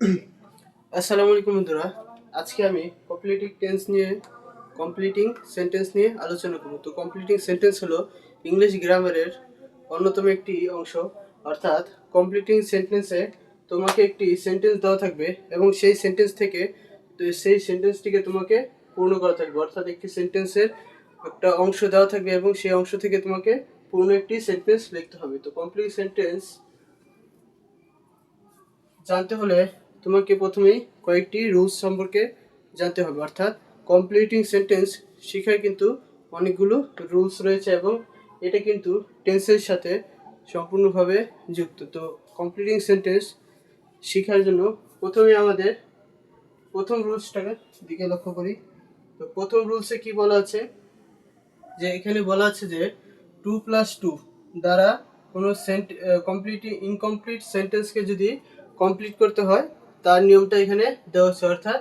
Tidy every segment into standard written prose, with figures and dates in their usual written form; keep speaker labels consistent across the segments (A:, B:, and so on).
A: আসসালামু আলাইকুম বন্ধুরা। আজকে আমি কমপ্লিটিং সেন্টেন্স নিয়ে আলোচনা করব। তো কমপ্লিটিং সেন্টেন্স হলো ইংলিশ গ্রামারের অন্যতম একটি অংশ। অর্থাৎ কমপ্লিটিং সেন্টেন্সে তোমাকে একটি সেন্টেন্স দেওয়া থাকবে এবং সেই সেন্টেন্সটিকে তোমাকে পূর্ণ করা থাকবে। অর্থাৎ একটি সেন্টেন্সের একটা অংশ দেওয়া থাকবে এবং সেই অংশ থেকে তোমাকে পূর্ণ একটি সেন্টেন্স লিখতে হবে। তো কমপ্লিট সেন্টেন্স জানতে হলে তোমাকে প্রথমেই কয়েকটি রুলস সম্পর্কে জানতে হবে। অর্থাৎ কমপ্লিটিং সেন্টেন্স শেখার কিন্তু অনেকগুলো রুলস রয়েছে এবং এটা কিন্তু টেন্সের সাথে সম্পূর্ণভাবে যুক্ত। তো কমপ্লিটিং সেন্টেন্স শেখার জন্য প্রথমে আমাদের প্রথম রুলসটাকে দিকে লক্ষ্য করি। তো প্রথম রুলসে কি বলা আছে, যে এখানে বলা আছে যে 2+2 দ্বারা কোনো ইনকমপ্লিট সেন্টেন্সকে যদি কমপ্লিট করতে হয় তার নিয়মটা এখানে দেওয়া আছে। অর্থাৎ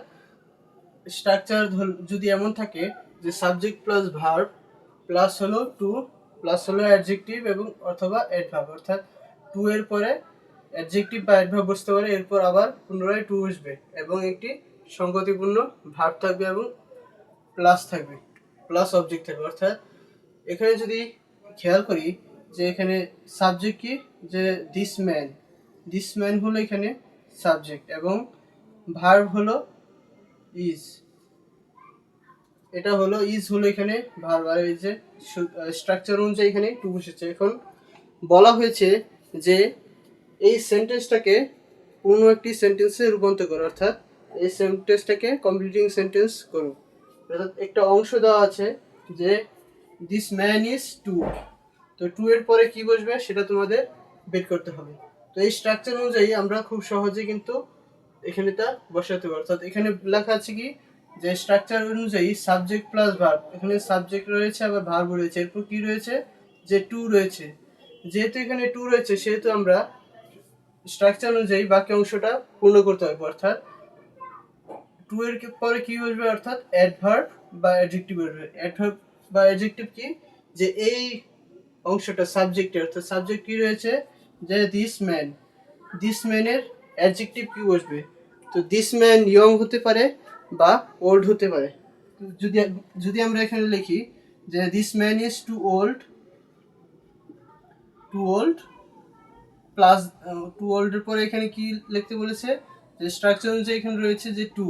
A: স্ট্রাকচার যদি এমন থাকে যে সাবজেক্ট প্লাস ভার্ব প্লাস হলো টু প্লাস হলো অ্যাডজেক্টিভ এবং অথবা অ্যাডভার্ব, অর্থাৎ টু এর পরে অ্যাডজেক্টিভ বা অ্যাডভার্ব বসতে পারে, এরপর আবার পুনরায় টু বসবে এবং একটি সংগতিপূর্ণ ভার্ব থাকবে এবং প্লাস অবজেক্ট থাকবে। অর্থাৎ এখানে যদি খেয়াল করি যে এখানে সাবজেক্ট কি, যে দিস ম্যান হলো এখানে সাবজেক্ট এবং ভার্ব হলো ইজ, এটা হলো ইজ হলো এখানে ভার্ব, আর এই যে স্ট্রাকচার অনুযায়ী এখানে টু বসেছে। এখন বলা হয়েছে যে এই সেন্টেন্সটাকে পূর্ণ একটি সেন্টেন্সে রূপান্তর করো, অর্থাৎ এই সেন্টেন্সটাকে কমপ্লিটিং সেন্টেন্স করো। অর্থাৎ একটা অংশ দেওয়া আছে যে দিস ম্যান ইজ টু, তো টু এর পরে কি বসবে সেটা তোমাদের বের করতে হবে। তো এই স্ট্রাকচার অনুযায়ী আমরা খুব সহজে কিন্তু এখানে তা বসাতে পারি। অর্থাৎ এখানে লেখা আছে কি, যে স্ট্রাকচার অনুযায়ী সাবজেক্ট প্লাস ভার্ব, এখানে সাবজেক্ট রয়েছে আবার ভার্ব রয়েছে, এরপর কি রয়েছে, যে টু রয়েছে। যেহেতু এখানে টু রয়েছে সেহেতু আমরা স্ট্রাকচার অনুযায়ী বাকি অংশটা পূর্ণ করতে হবে। অর্থাৎ টু এর পরে কি বসবে, অর্থাৎ অ্যাডভার্ব বা অ্যাডজেক্টিভ বসবে। অ্যাডভার্ব বা অ্যাডজেক্টিভ কি, যে এই অংশটা সাবজেক্টের, অর্থাৎ সাবজেক্ট কি রয়েছে, যে দিস ম্যানের অ্যাডজেক্টিভ কি বসবে। তো দিস ম্যান ইয়ং হতে পারে বা ওল্ড হতে পারে। যদি যদি আমরা এখানে লিখি যে this man is too old plus too ওল্ডের পরে এখানে কি লিখতে বলেছে, যে স্ট্রাকচার অনুযায়ী এখানে রয়েছে যে টু,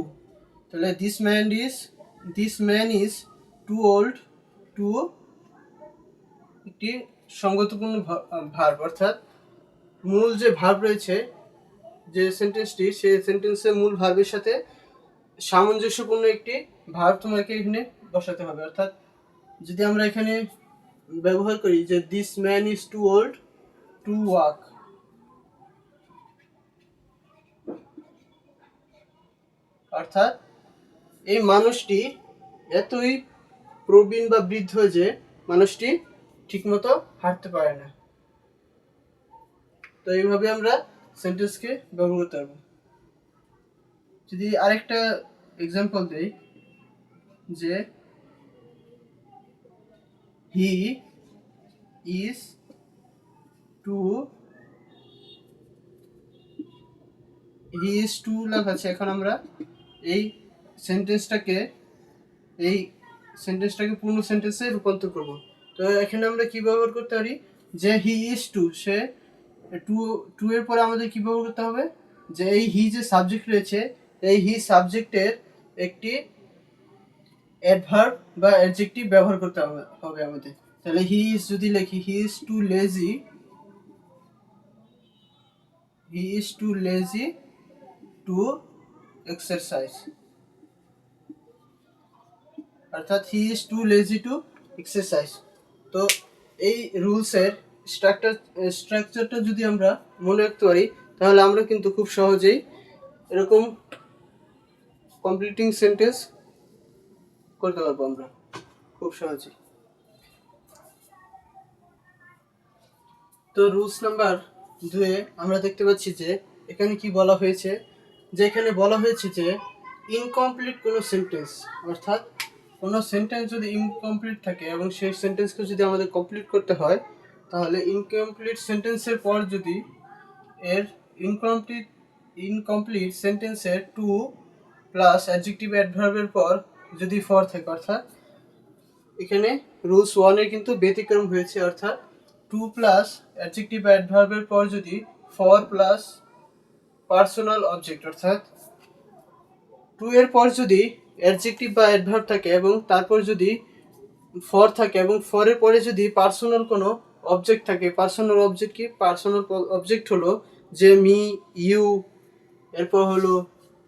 A: তাহলে this man is too old to একটি সঙ্গতিপূর্ণ ভার্ব, অর্থাৎ মূল যে ভার্ব রয়েছে যে সেন্টেন্সটি, সেই সেন্টেন্সের মূল ভার্বের সাথে সামঞ্জস্যপূর্ণ একটি ভার্ব তোমাকে এখানে বসাতে হবে। অর্থাৎ যদি আমরা এখানে ব্যবহার করি যে this man is too old to walk, অর্থাৎ এই মানুষটি এতই প্রবীণ বা বৃদ্ধ যে মানুষটি ঠিকমতো হাঁটতে পারে না। তো এইভাবে আমরা সেন্টেন্সকে ব্যবহার করতে পারবো। যদি আরেকটা এক্সাম্পল দেই, যে হি ইজ টু লেখা আছে। এখন আমরা এই সেন্টেন্সটাকে এই সেন্টেন্সটাকে পূর্ণ সেন্টেন্সে রূপান্তর করব। তো এখানে আমরা কি ব্যবহার করতে পারি, যে হি ইজ টু, সে টু এর পরে আমাদের কি ব্যবহার করতে হবে, যে এই হি যে সাবজেক্ট রয়েছে, এই হি সাবজেক্টের একটি অ্যাডভার্ব বা অ্যাডজেক্টিভ ব্যবহার করতে হবে আমাদের। তাহলে হি ইজ যদি লিখি, he is too lazy to exercise, অর্থাৎ he is too lazy to exercise. তো এই রুলসের স্ট্রাকচারটা যদি আমরা মনে রাখতে পারি তাহলে আমরা কিন্তু খুব সহজেই এরকম কমপ্লিটিং সেন্টেন্স করতে পারবো আমরা খুব সহজেই। তো রুলস নাম্বার 2 আমরা দেখতে পাচ্ছি যে এখানে কি বলা হয়েছে, যে এখানে বলা হয়েছে যে ইনকমপ্লিট কোনো সেন্টেন্স, অর্থাৎ কোনো সেন্টেন্স যদি ইনকমপ্লিট থাকে এবং সেই সেন্টেন্সকে যদি আমাদের কমপ্লিট করতে হয়, তাহলে ইনকমপ্লিট সেন্টেন্সের পর যদি এর ইনকমপ্লিট ইনকমপ্লিট সেন্টেন্সের টু প্লাস অ্যাডজেক্টিভ অ্যাডভার্বের পর যদি ফর থাকে, অর্থাৎ এখানে রুলস ওয়ানের কিন্তু ব্যতিক্রম হয়েছে, অর্থাৎ টু প্লাস অ্যাডজেক্টিভ অ্যাডভার্বের পর যদি ফর প্লাস পার্সোনাল অবজেক্ট, অর্থাৎ টু এর পর যদি অ্যাডজেক্টিভ বা অ্যাডভার্ব থাকে এবং তারপর যদি ফর থাকে এবং ফরের পরে যদি পার্সোনাল কোনো অবজেক্ট থাকে। পার্সোনাল অবজেক্ট কি? পার্সোনাল অবজেক্ট হলো যে মি, ইউ, এরপর হলো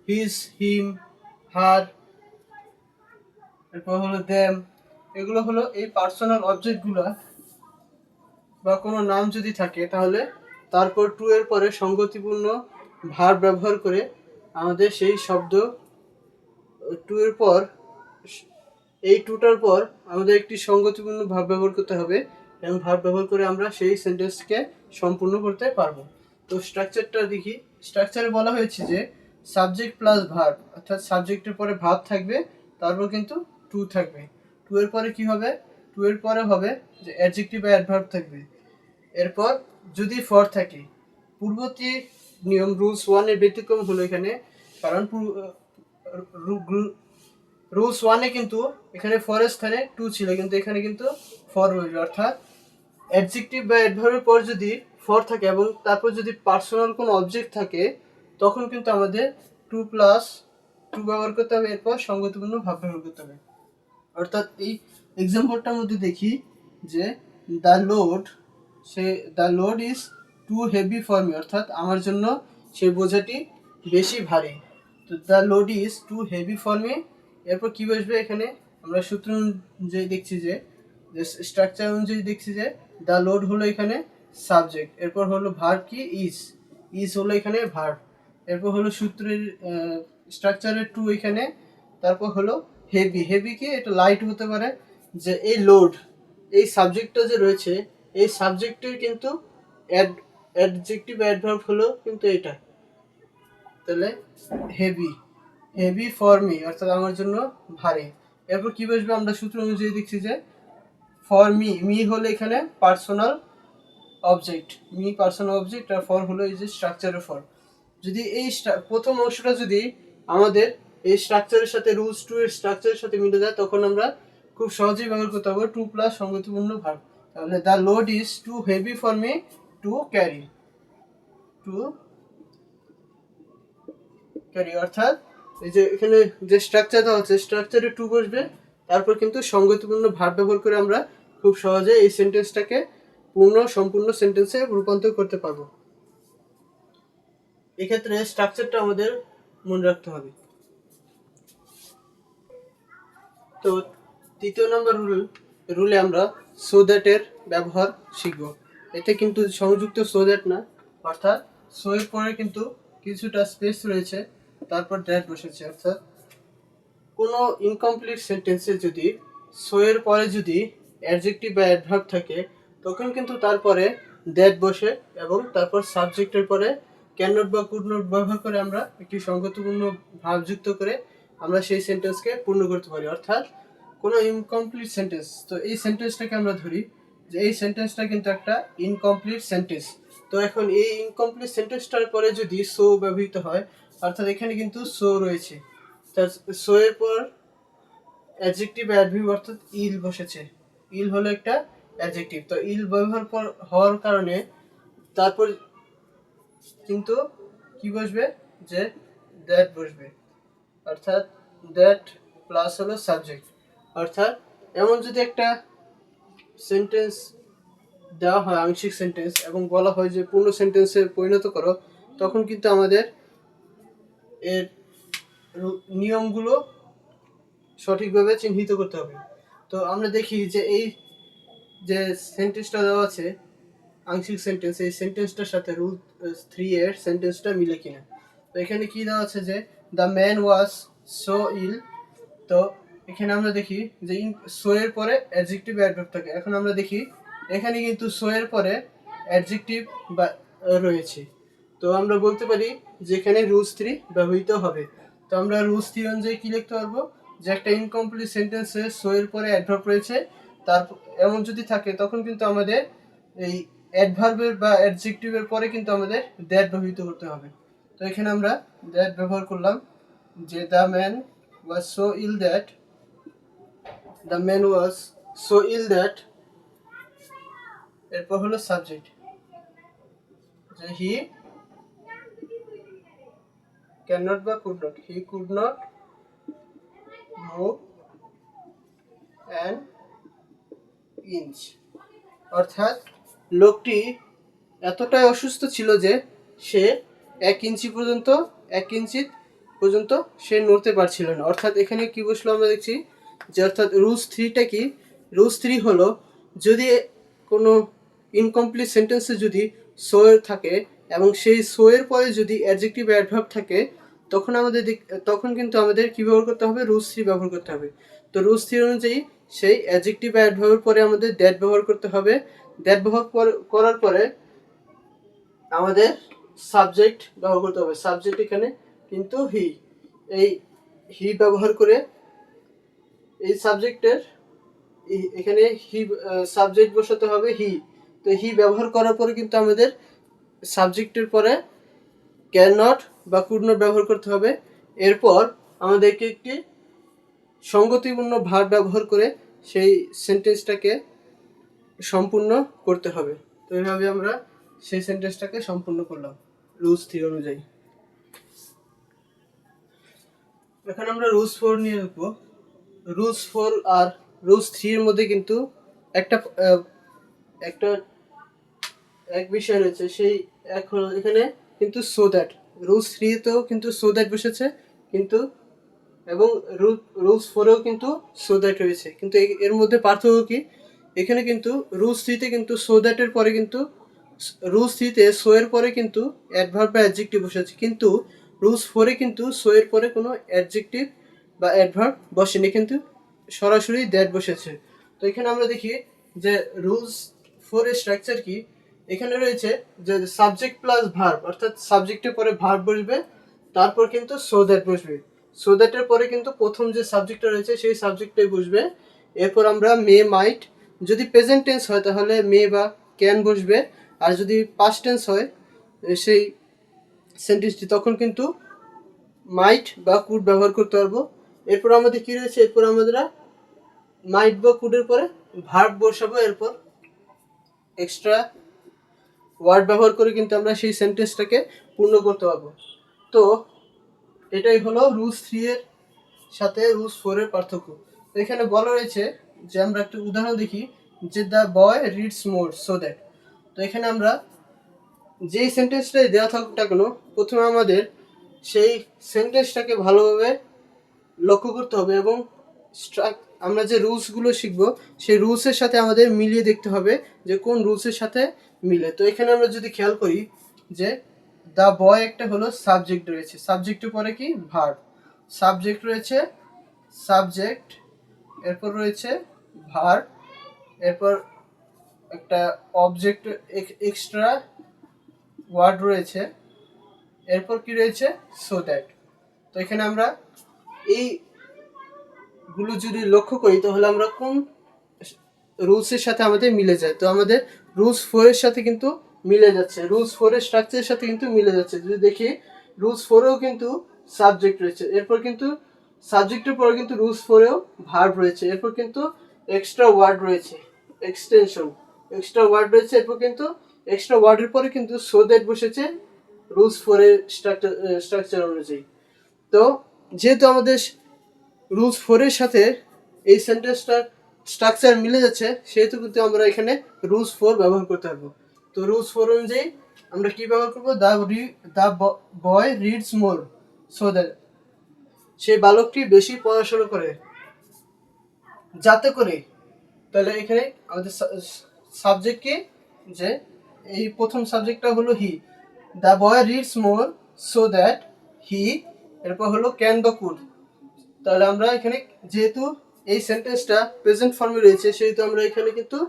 A: হিজ, হিম, হার, এরপর হলো দেম। এগুলো হলো এই পার্সোনাল অবজেক্টগুলো। বা কোনো নাম যদি থাকে তাহলে তারপর টু এর পরে সঙ্গতিপূর্ণ ভার্ব ব্যবহার করে আমাদের সেই শব্দ টু এর পর, এই টুটার পর আমাদের একটি সঙ্গতিপূর্ণ ভাব ব্যবহার করতে হবে এবং ভাব ব্যবহার করে আমরা সেই সেন্টেন্সকে সম্পূর্ণ করতে পারবো। তো স্ট্রাকচারটা দেখি। স্ট্রাকচারে বলা হয়েছে যে সাবজেক্ট প্লাস ভার্ব, অর্থাৎ সাবজেক্টের পরে ভাব থাকবে, তারপর কিন্তু টু থাকবে। টু এর পরে কি হবে? টু এর পরে হবে যে অ্যাডজেক্টিভ বা অ্যাডভার্ব থাকবে। এরপর যদি ফর থাকে, পূর্ববর্তী নিয়ম রুলস ওয়ানের ব্যতিক্রম হলো এখানে, কারণ রুলস ওয়ানে কিন্তু এখানে ফরের স্থানে টু ছিল, কিন্তু এখানে কিন্তু ফর রয়েছে। অর্থাৎ অ্যাডজেক্টিভ বা অ্যাডভার্বের পর যদি ফর থাকে এবং তারপর যদি পার্সোনাল কোনো অবজেক্ট থাকে, তখন কিন্তু আমাদের টু প্লাস টু ব্যবহার করতে হবে, এরপর সঙ্গতিপূর্ণ ভাব ব্যবহার করতে হবে। অর্থাৎ এই এক্সাম্পলটার মধ্যে দেখি যে the load is too heavy for me, অর্থাৎ আমার জন্য সেই বোঝাটি বেশি ভারী। তো the load is too heavy for me, এরপর কি বসবে এখানে? আমরা সূত্র অনুযায়ী দেখছি যে স্ট্রাকচার অনুযায়ী দেখছি যে দ্য লোড হলো এখানে সাবজেক্ট, এরপর হলো ভার্ব কি? ইজ হলো এখানে ভার্ব, এরপর হলো সূত্রের স্ট্রাকচারের টু এখানে, তারপর হলো হেভি কি? এটা লাইট হতে পারে। যে এই লোড, এই সাবজেক্টটা যে রয়েছে, এই সাবজেক্টের কিন্তু অ্যাডজেক্টিভ অ্যাডভার্ব হলো কিন্তু এটা, তাহলে হেভি ফর মি, অর্থাৎ আমার জন্য ভারী। এরপর কি বসবে? আমরা সূত্র অনুযায়ী দেখছি যে ফর মি হলো এখানে পার্সোনাল অবজেক্ট, পার্সোনাল অবজেক্ট, আর ফর হলো এই যে স্ট্রাকচারের ফর। যদি এই প্রথম অংশটা যদি আমাদের এই স্ট্রাকচারের সাথে রুলস টু এর স্ট্রাকচারের সাথে মিলে যায়, তখন আমরা খুব সহজেই ব্যবহার করতে পারবো টু প্লাস সঙ্গতিপূর্ণ ভার্ব। তাহলে the load is too heavy for me to carry, অর্থাৎ এই যে এখানে যে স্ট্রাকচার দেওয়া হচ্ছে, স্ট্রাকচারে টু বসবে, তারপর কিন্তু সঙ্গতিপূর্ণ ভার্ব ব্যবহার করে আমরা খুব সহজে এই সেন্টেন্সটাকে সম্পূর্ণ সেন্টেন্সে রূপান্তর করতে পারবো। এক্ষেত্রে স্ট্রাকচারটা আমাদের মনে রাখতে হবে। তো তৃতীয় নম্বর রুলে আমরা সো দ্যাট এর ব্যবহার শিখব। এতে কিন্তু সংযুক্ত সো দ্যাট না, অর্থাৎ সো এর পরে কিন্তু কিছুটা স্পেস রয়েছে, তারপর দ্যাট বসেছে। অর্থাৎ কোনো ইনকমপ্লিট সেন্টেন্সে যদি সো এর পরে যদি অ্যাডজেক্টিভ বা অ্যাডভার্ব থাকে, তখন কিন্তু তারপরে দ্যাট বসে এবং তারপর সাবজেক্টের পরে ক্যান নট বা কুড নট ব্যবহার করে আমরা একটি সঙ্গতিপূর্ণ ভাব যুক্ত করে আমরা সেই সেন্টেন্সকে পূর্ণ করতে পারি। অর্থাৎ কোনো ইনকমপ্লিট সেন্টেন্স, তো এই সেন্টেন্সটাকে আমরা ধরি যে এই সেন্টেন্সটা কিন্তু একটা ইনকমপ্লিট সেন্টেন্স। তো এখন এই ইনকমপ্লিট সেন্টেন্সটার পরে যদি সো ব্যবহৃত হয়, অর্থাৎ এখানে কিন্তু সো রয়েছে, তার সো এর পর অ্যাডজেক্টিভ অ্যাডভার্ব অর্থাৎ ইল বসেছে। ইল হলো একটা অ্যাডজেক্টিভ, তো ইল ব্যবহার হওয়ার কারণে তারপর কিন্তু কি বসবে? যে দ্যাট বসবে, অর্থাৎ দ্যাট প্লাস হলো সাবজেক্ট। অর্থাৎ এমন যদি একটা সেন্টেন্স দেওয়া হয় আংশিক সেন্টেন্স এবং বলা হয় যে পূর্ণ সেন্টেন্সে পরিণত করো, তখন কিন্তু আমাদের এর নিয়মগুলো সঠিকভাবে চিহ্নিত করতে হবে। তো আমরা দেখি যে এই যে সেন্টেন্সটা দেওয়া আছে আংশিক সেন্টেন্স, এই সেন্টেন্সটার সাথে রুল 3 এর সেন্টেন্সটা মিলে কিনা। তো এখানে কি দেওয়া আছে যে দ্য ম্যান ওয়াজ সো ইল। তো এখানে আমরা দেখি যে সো এর পরে অ্যাডজেক্টিভ অ্যাডভার্ব থাকে। এখন আমরা দেখি এখানে কিন্তু সো এর পরে অ্যাডজেক্টিভ বা রয়েছে, তো আমরা বলতে পারি যে এখানে রুলস 3 ব্যবহৃত হবে। তো আমরা রুলস 3 অনুযায়ী কি লিখতে পারবো? যে একটা ইনকমপ্লিট সেন্টেন্সে সো এর পরে অ্যাডভার্ব রয়েছে, তারপর এমন যদি থাকে তখন কিন্তু আমাদের এই অ্যাডভার্বের বা অ্যাডজেক্টিভের পরে কিন্তু আমাদের দ্যাট ব্যবহৃত করতে হবে। তো এখানে আমরা দ্যাট ব্যবহার করলাম, যে the man was so ill that, the man was so ill that, এরপর হলো সাবজেক্ট, যে হি ক্যান নট বা could not, he could not move an inch, অর্থাৎ লোকটি এতটাই অসুস্থ ছিল যে সে 1 ইঞ্চি পর্যন্ত সে নড়তে পারছিল না। অর্থাৎ এখানে কি বসলো আমরা দেখছি যে অর্থাৎ রুলস 3টা কি, রুলস 3 হলো যদি কোনো ইনকমপ্লিট সেন্টেন্সে যদি সো থাকে এবং সেই সো এর পরে যদি অ্যাডজেক্টিভ অ্যাডভার্ব থাকে তখন কিন্তু আমাদের কি ব্যবহার করতে হবে, রুলস 3 ব্যবহার করতে হবে। তো রুলস 3 অনুযায়ী সেই অ্যাডজেক্টিভ অ্যাডভার্বের পরে আমাদের দ্যাট ব্যবহার করতে হবে। দ্যাট ব্যবহার করার পরে আমাদের সাবজেক্ট ব্যবহার করতে হবে। সাবজেক্ট এখানে কিন্তু হি, এই হি ব্যবহার করে এই সাবজেক্টের এখানে হি সাবজেক্ট বসাতে হবে হি। তো হি ব্যবহার করার পরে কিন্তু আমাদের সাবজেক্টের পরে ক্যান নট বা কুড নট ব্যবহার করতে হবে। এরপর আমাদেরকে একটি সঙ্গতিপূর্ণ ভার্ব ব্যবহার করে সেই সেন্টেন্সটাকে সম্পূর্ণ করতে হবে। তো এইভাবে আমরা সেই সেন্টেন্সটাকে সম্পূর্ণ করলাম রুলস 3 অনুযায়ী। এখন আমরা রুলস 4 নিয়ে দেখবো। রুলস 4 আর রুলস 3 এর মধ্যে কিন্তু একটা এক বিষয় রয়েছে, সেই এক হলো এখানে কিন্তু সো দ্যাট, রুলস 3 তেও কিন্তু সো দ্যাট বসেছে, কিন্তু এবং রুলস 4এও কিন্তু সো দ্যাট রয়েছে, কিন্তু এর মধ্যে পার্থক্য কি, এখানে কিন্তু রুলস 3তে কিন্তু সো দ্যাটের পরে কিন্তু রুলস 3তে সো এর পরে কিন্তু অ্যাডভার্ব বা অ্যাডজেক্টিভ বসেছে, কিন্তু রুলস 4এ কিন্তু সো এর পরে কোনো অ্যাডজেক্টিভ বা অ্যাডভার্ব বসেনি, কিন্তু সরাসরি দ্যাট বসেছে। তো এখানে আমরা দেখি যে রুলস 4 এর স্ট্রাকচার কি। এখানে রয়েছে যে সাবজেক্ট প্লাস ভার্ব, অর্থাৎ সাবজেক্টের পরে ভার্ব বসবে, তারপর কিন্তু সো দ্যাট বসবে। সো দ্যাটের পরে কিন্তু প্রথম যে সাবজেক্টটা রয়েছে সেই সাবজেক্টটাই বসবে। এরপর আমরা মে মাইট, যদি প্রেজেন্ট টেন্স হয় তাহলে মে বা ক্যান বসবে, আর যদি পাস্ট টেন্স হয় সেই সেন্টেন্সটি তখন কিন্তু মাইট বা কুড ব্যবহার করতে পারবো। এরপর আমাদের কি রয়েছে, এরপর আমরা মাইট বা কুডের পরে ভার্ব বসাবো, এরপর এক্সট্রা ওয়ার্ড ব্যবহার করে কিন্তু আমরা সেই সেন্টেন্সটাকে পূর্ণ করতে পারবো। তো এটাই হলো রুলস 3 এর সাথে রুলস 4 এর পার্থক্য। তো এখানে বলা রয়েছে যে আমরা একটা উদাহরণ দেখি, যে the boy reads more so that. তো এখানে আমরা যেই সেন্টেন্সটাই দেওয়া থাকুক না কেন, প্রথমে আমাদের সেই সেন্টেন্সটাকে ভালোভাবে লক্ষ্য করতে হবে এবং আমরা যে রুলসগুলো শিখবো সেই রুলসের সাথে আমাদের মিলিয়ে দেখতে হবে যে কোন রুলসের সাথে মিলে। তো এখানে আমরা যদি খেয়াল করি যে দ্য বয় একটা হলো সাবজেক্ট রয়েছে, সাবজেক্টের পরে কি ভার্ব, সাবজেক্ট রয়েছে, সাবজেক্ট, এরপর রয়েছে ভার্ব, এরপর একটা অবজেক্ট এক্সট্রা ওয়ার্ড রয়েছে, এরপর কি রয়েছে সো দ্যাট। তো এখানে আমরা এইগুলো যদি লক্ষ্য করি তাহলে আমরা কোন রুলসের সাথে আমাদের মিলে যায়। তো আমাদের রুলস 4 এর সাথে কিন্তু মিলে যাচ্ছে, রুলস 4 এর স্ট্রাকচারের সাথে কিন্তু মিলে যাচ্ছে। যদি দেখি রুলস 4এও কিন্তু সাবজেক্ট রয়েছে, এরপর কিন্তু সাবজেক্টের পরে কিন্তু রুলস 4এও ভার্ব রয়েছে, এরপর কিন্তু এক্সট্রা ওয়ার্ড রয়েছে, এক্সট্রা ওয়ার্ড রয়েছে, এরপর কিন্তু এক্সট্রা ওয়ার্ডের পরে কিন্তু সো দ্যাট বসেছে রুলস 4 এর স্ট্রাকচার অনুযায়ী। তো যেহেতু আমাদের রুলস 4 এর সাথে এই সেন্টেন্সটার স্ট্রাকচার মিলে যাচ্ছে, সেহেতু কিন্তু আমরা এখানে রুলস 4 ব্যবহার করতে পারবো। তো রুলস 4 অনুযায়ী আমরা কি ব্যবহার করবো, the boy reads more so that, সেই বালকটি বেশি পড়াশোনা করে যাতে করে। তাহলে এখানে আমাদের সাবজেক্ট কি, যে এই প্রথম সাবজেক্টটা হলো he, the boy reads more so that he, এরপর হলো ক্যান বা কুড। তাহলে আমরা এখানে যেহেতু এই সেন্টেন্সটা প্রেজেন্ট ফর্মে রয়েছে, সেহেতু আমরা এখানে কিন্তু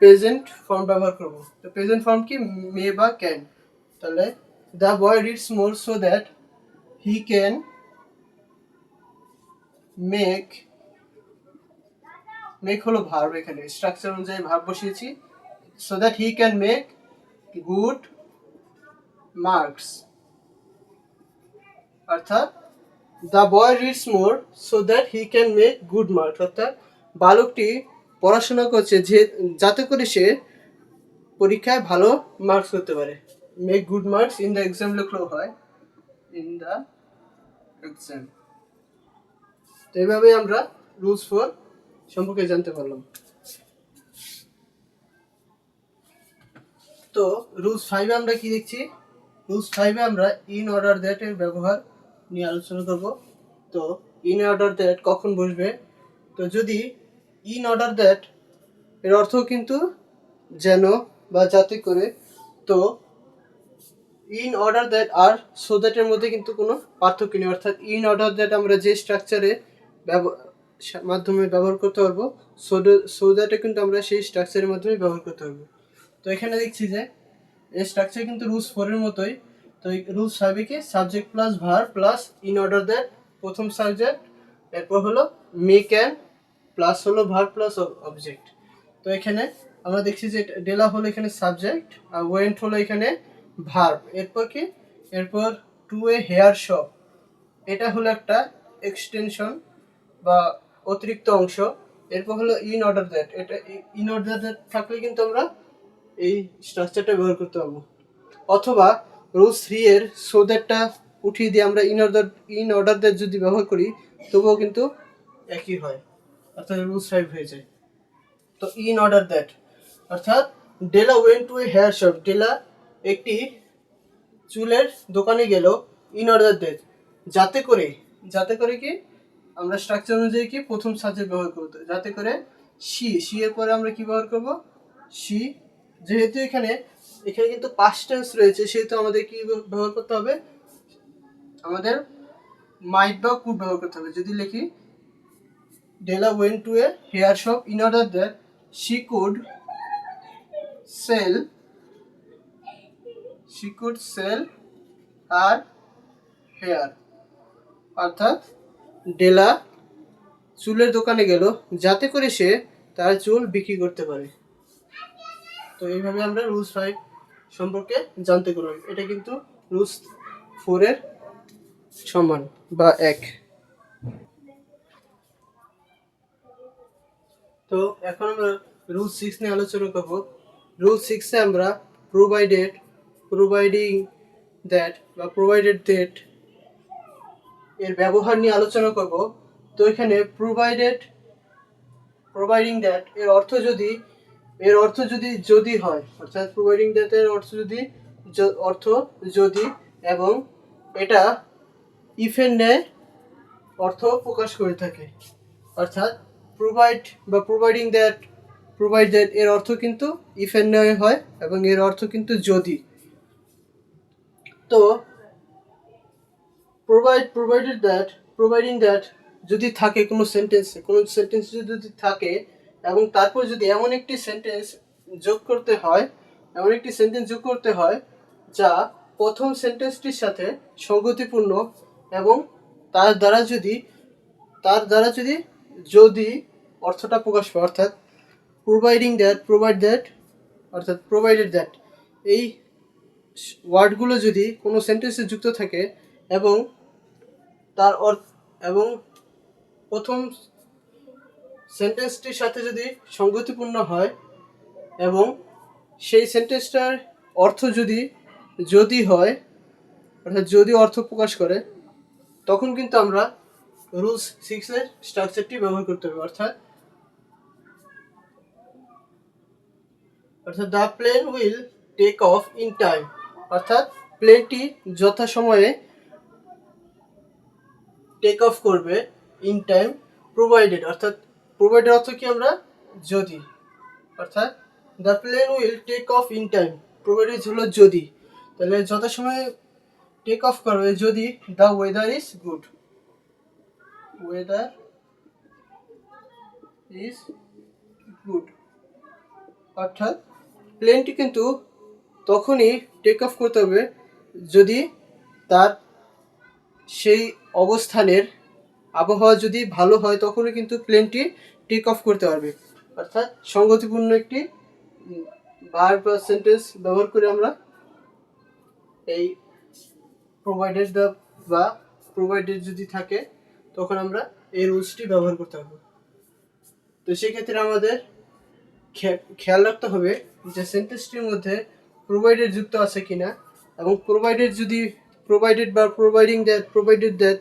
A: প্রেজেন্ট ফর্ম ব্যবহার করব। তো প্রেজেন্ট ফর্ম কি, মে বা ক্যান। তাহলে the boy reads more so that he can make, make হলো ভার্ব, এখানে স্ট্রাকচার অনুযায়ী ভার্ব বসিয়েছি, so that he can make good marks. অর্থাৎ the boy reads more so that he can make good marks, অর্থাৎ বালকটি পড়াশোনা করছে যে যাতে করে সে পরীক্ষায় ভালো মার্কস করতে পারে। Make good marks in the exam লিখলেও হয়, ইন দ্য এক্সাম। তো এইভাবে আমরা রুলস 4 সম্পর্কে জানতে পারলাম। তো রুলস 5 আমরা কি দেখছি? রুলস 5 আমরা ইন অর্ডার দ্যাট এর ব্যবহার নিয়ে আলোচনা করব। তো ইন অর্ডার দ্যাট কখন বসবে? তো যদি ইন অর্ডার দ্যাট এর অর্থ কিন্তু যেন বা যাতে করে, তো ইন অর্ডার দ্যাট আর সো দ্যাটের মধ্যে কিন্তু কোনো পার্থক্য নেই। অর্থাৎ ইন অর্ডার দ্যাট আমরা যে স্ট্রাকচারে মাধ্যমে ব্যবহার করতে পারবো, সো দ্যাটে কিন্তু আমরা সেই স্ট্রাকচারের মাধ্যমে ব্যবহার করতে পারবো। তো এখানে দেখছি যে এই স্ট্রাকচার কিন্তু রুলস 4 এর মতোই। তো এই রুলস 5 কি subject plus verb plus in order that, প্রথম সাবজেক্ট, এরপর হলো মে ক্যান প্লাস হলো ভার্ব প্লাস অবজেক্ট। তো এখানে আমরা দেখছি যে ডেলা হলো এখানে সাবজেক্ট আর ওয়েন্ট হলো এখানে ভার্ব। এরপর কি, এরপর টু এ হেয়ার শপ, এটা হলো একটা এক্সটেনশন বা অতিরিক্ত অংশ। এরপর হলো ইন অর্ডার দ্যাট, এটা ইন অর্ডার দ্যাট থাকলে কিন্তু আমরা এই স্ট্রাকচারটা ব্যবহার করতে পারবো। অথবা রুলস 3 এর সো দ্যাটটা উঠিয়ে দিয়ে আমরা ইন অর্ডার দ্যাট যদি ব্যবহার করি তবুও কিন্তু একই হয়, অর্থাৎ রুলস 5 হয়ে যায়। তো ইন অর্ডার দ্যাট অর্থাৎ Della went to a hair shop, Della একটি চুলের দোকানে গেল, ইন অর্ডার দ্যাট যাতে করে কি আমরা স্ট্রাকচার অনুযায়ী কি প্রথম সাবজেক্ট ব্যবহার করতে, যাতে করে সি এর পরে আমরা কি ব্যবহার করব, সি। যেহেতু এখানে কিন্তু পাস্ট টেন্স রয়েছে সেহেতু আমাদের কি ব্যবহার করতে হবে, আমাদের মাইট বা কুড ব্যবহার করতে হবে। যদি লিখি Della went to a hair shop in order that she could sell her hair, অর্থাৎ ডেলা চুলের দোকানে গেল যাতে করে সে তার চুল বিক্রি করতে পারে। তো এইভাবে আমরা রুলস 5 সম্পর্কে জানতে পারলাম। এটা কিন্তু রুলস 4 এর সমান বা এক। তো এখন আমরা রুল 6 নিয়ে আলোচনা করব। রুল 6 এ আমরা প্রোভাইডিং দ্যাট বা প্রোভাইডেড দ্যাট এর ব্যবহার নিয়ে আলোচনা করব। তো এখানে প্রোভাইডিং দ্যাট এর অর্থ যদি হয়, অর্থাৎ প্রোভাইডিং দ্যাট এর অর্থ যদি এবং এটা ইফের ন্যায় অর্থ প্রকাশ করে থাকে। অর্থাৎ প্রোভাইড দ্যাট এর অর্থ কিন্তু ইফের ন্যায় হয় এবং এর অর্থ কিন্তু যদি। তো প্রোভাইডিং দ্যাট যদি থাকে কোনো সেন্টেন্স যদি থাকে এবং তারপর যদি এমন একটি সেন্টেন্স যোগ করতে হয় যা প্রথম সেন্টেন্সটির সাথে সঙ্গতিপূর্ণ এবং তার দ্বারা যদি অর্থটা প্রকাশ পায়, অর্থাৎ প্রোভাইডেড দ্যাট এই ওয়ার্ডগুলো যদি কোনো সেন্টেন্সে যুক্ত থাকে এবং তার এবং প্রথম সেন্টেন্সটির সাথে যদি সঙ্গতিপূর্ণ হয় এবং সেই সেন্টেন্সটার অর্থ যদি হয়, অর্থাৎ যদি অর্থ প্রকাশ করে, তখন কিন্তু আমরা রুলস 6 এর স্ট্রাকচারটি ব্যবহার করতে হবে। অর্থাৎ the plane will take off in time, অর্থাৎ প্লেনটি যথাসময়ে টেক অফ করবে, ইন টাইম। প্রোভাইডেড অর্থ কি আমরা যদি, অর্থাৎ the plane will take off in time, provided হলো যদি, তাহলে যথাসময়ে টেক অফ করবে যদি দ্য ওয়েদার ইজ গুড, অর্থাৎ প্লেনটি কিন্তু তখনই টেক অফ করতে হবে যদি তার সেই অবস্থানের আবহাওয়া যদি ভালো হয়, তখনই কিন্তু প্লেনটি টেক অফ করতে পারবে। অর্থাৎ সঙ্গতিপূর্ণ একটি ভার্ব বা সেন্টেন্স ব্যবহার করে আমরা এই প্রোভাইডেড বা প্রোভাইডেড যদি থাকে তখন আমরা এই রুলসটি ব্যবহার করতে পারবো। তো সেক্ষেত্রে আমাদের খেয়াল রাখতে হবে যে সেন্টেন্সটির মধ্যে প্রোভাইডেড যুক্ত আছে কিনা, এবং প্রোভাইডেড যদি প্রোভাইডেড বা প্রোভাইডেড দ্যাট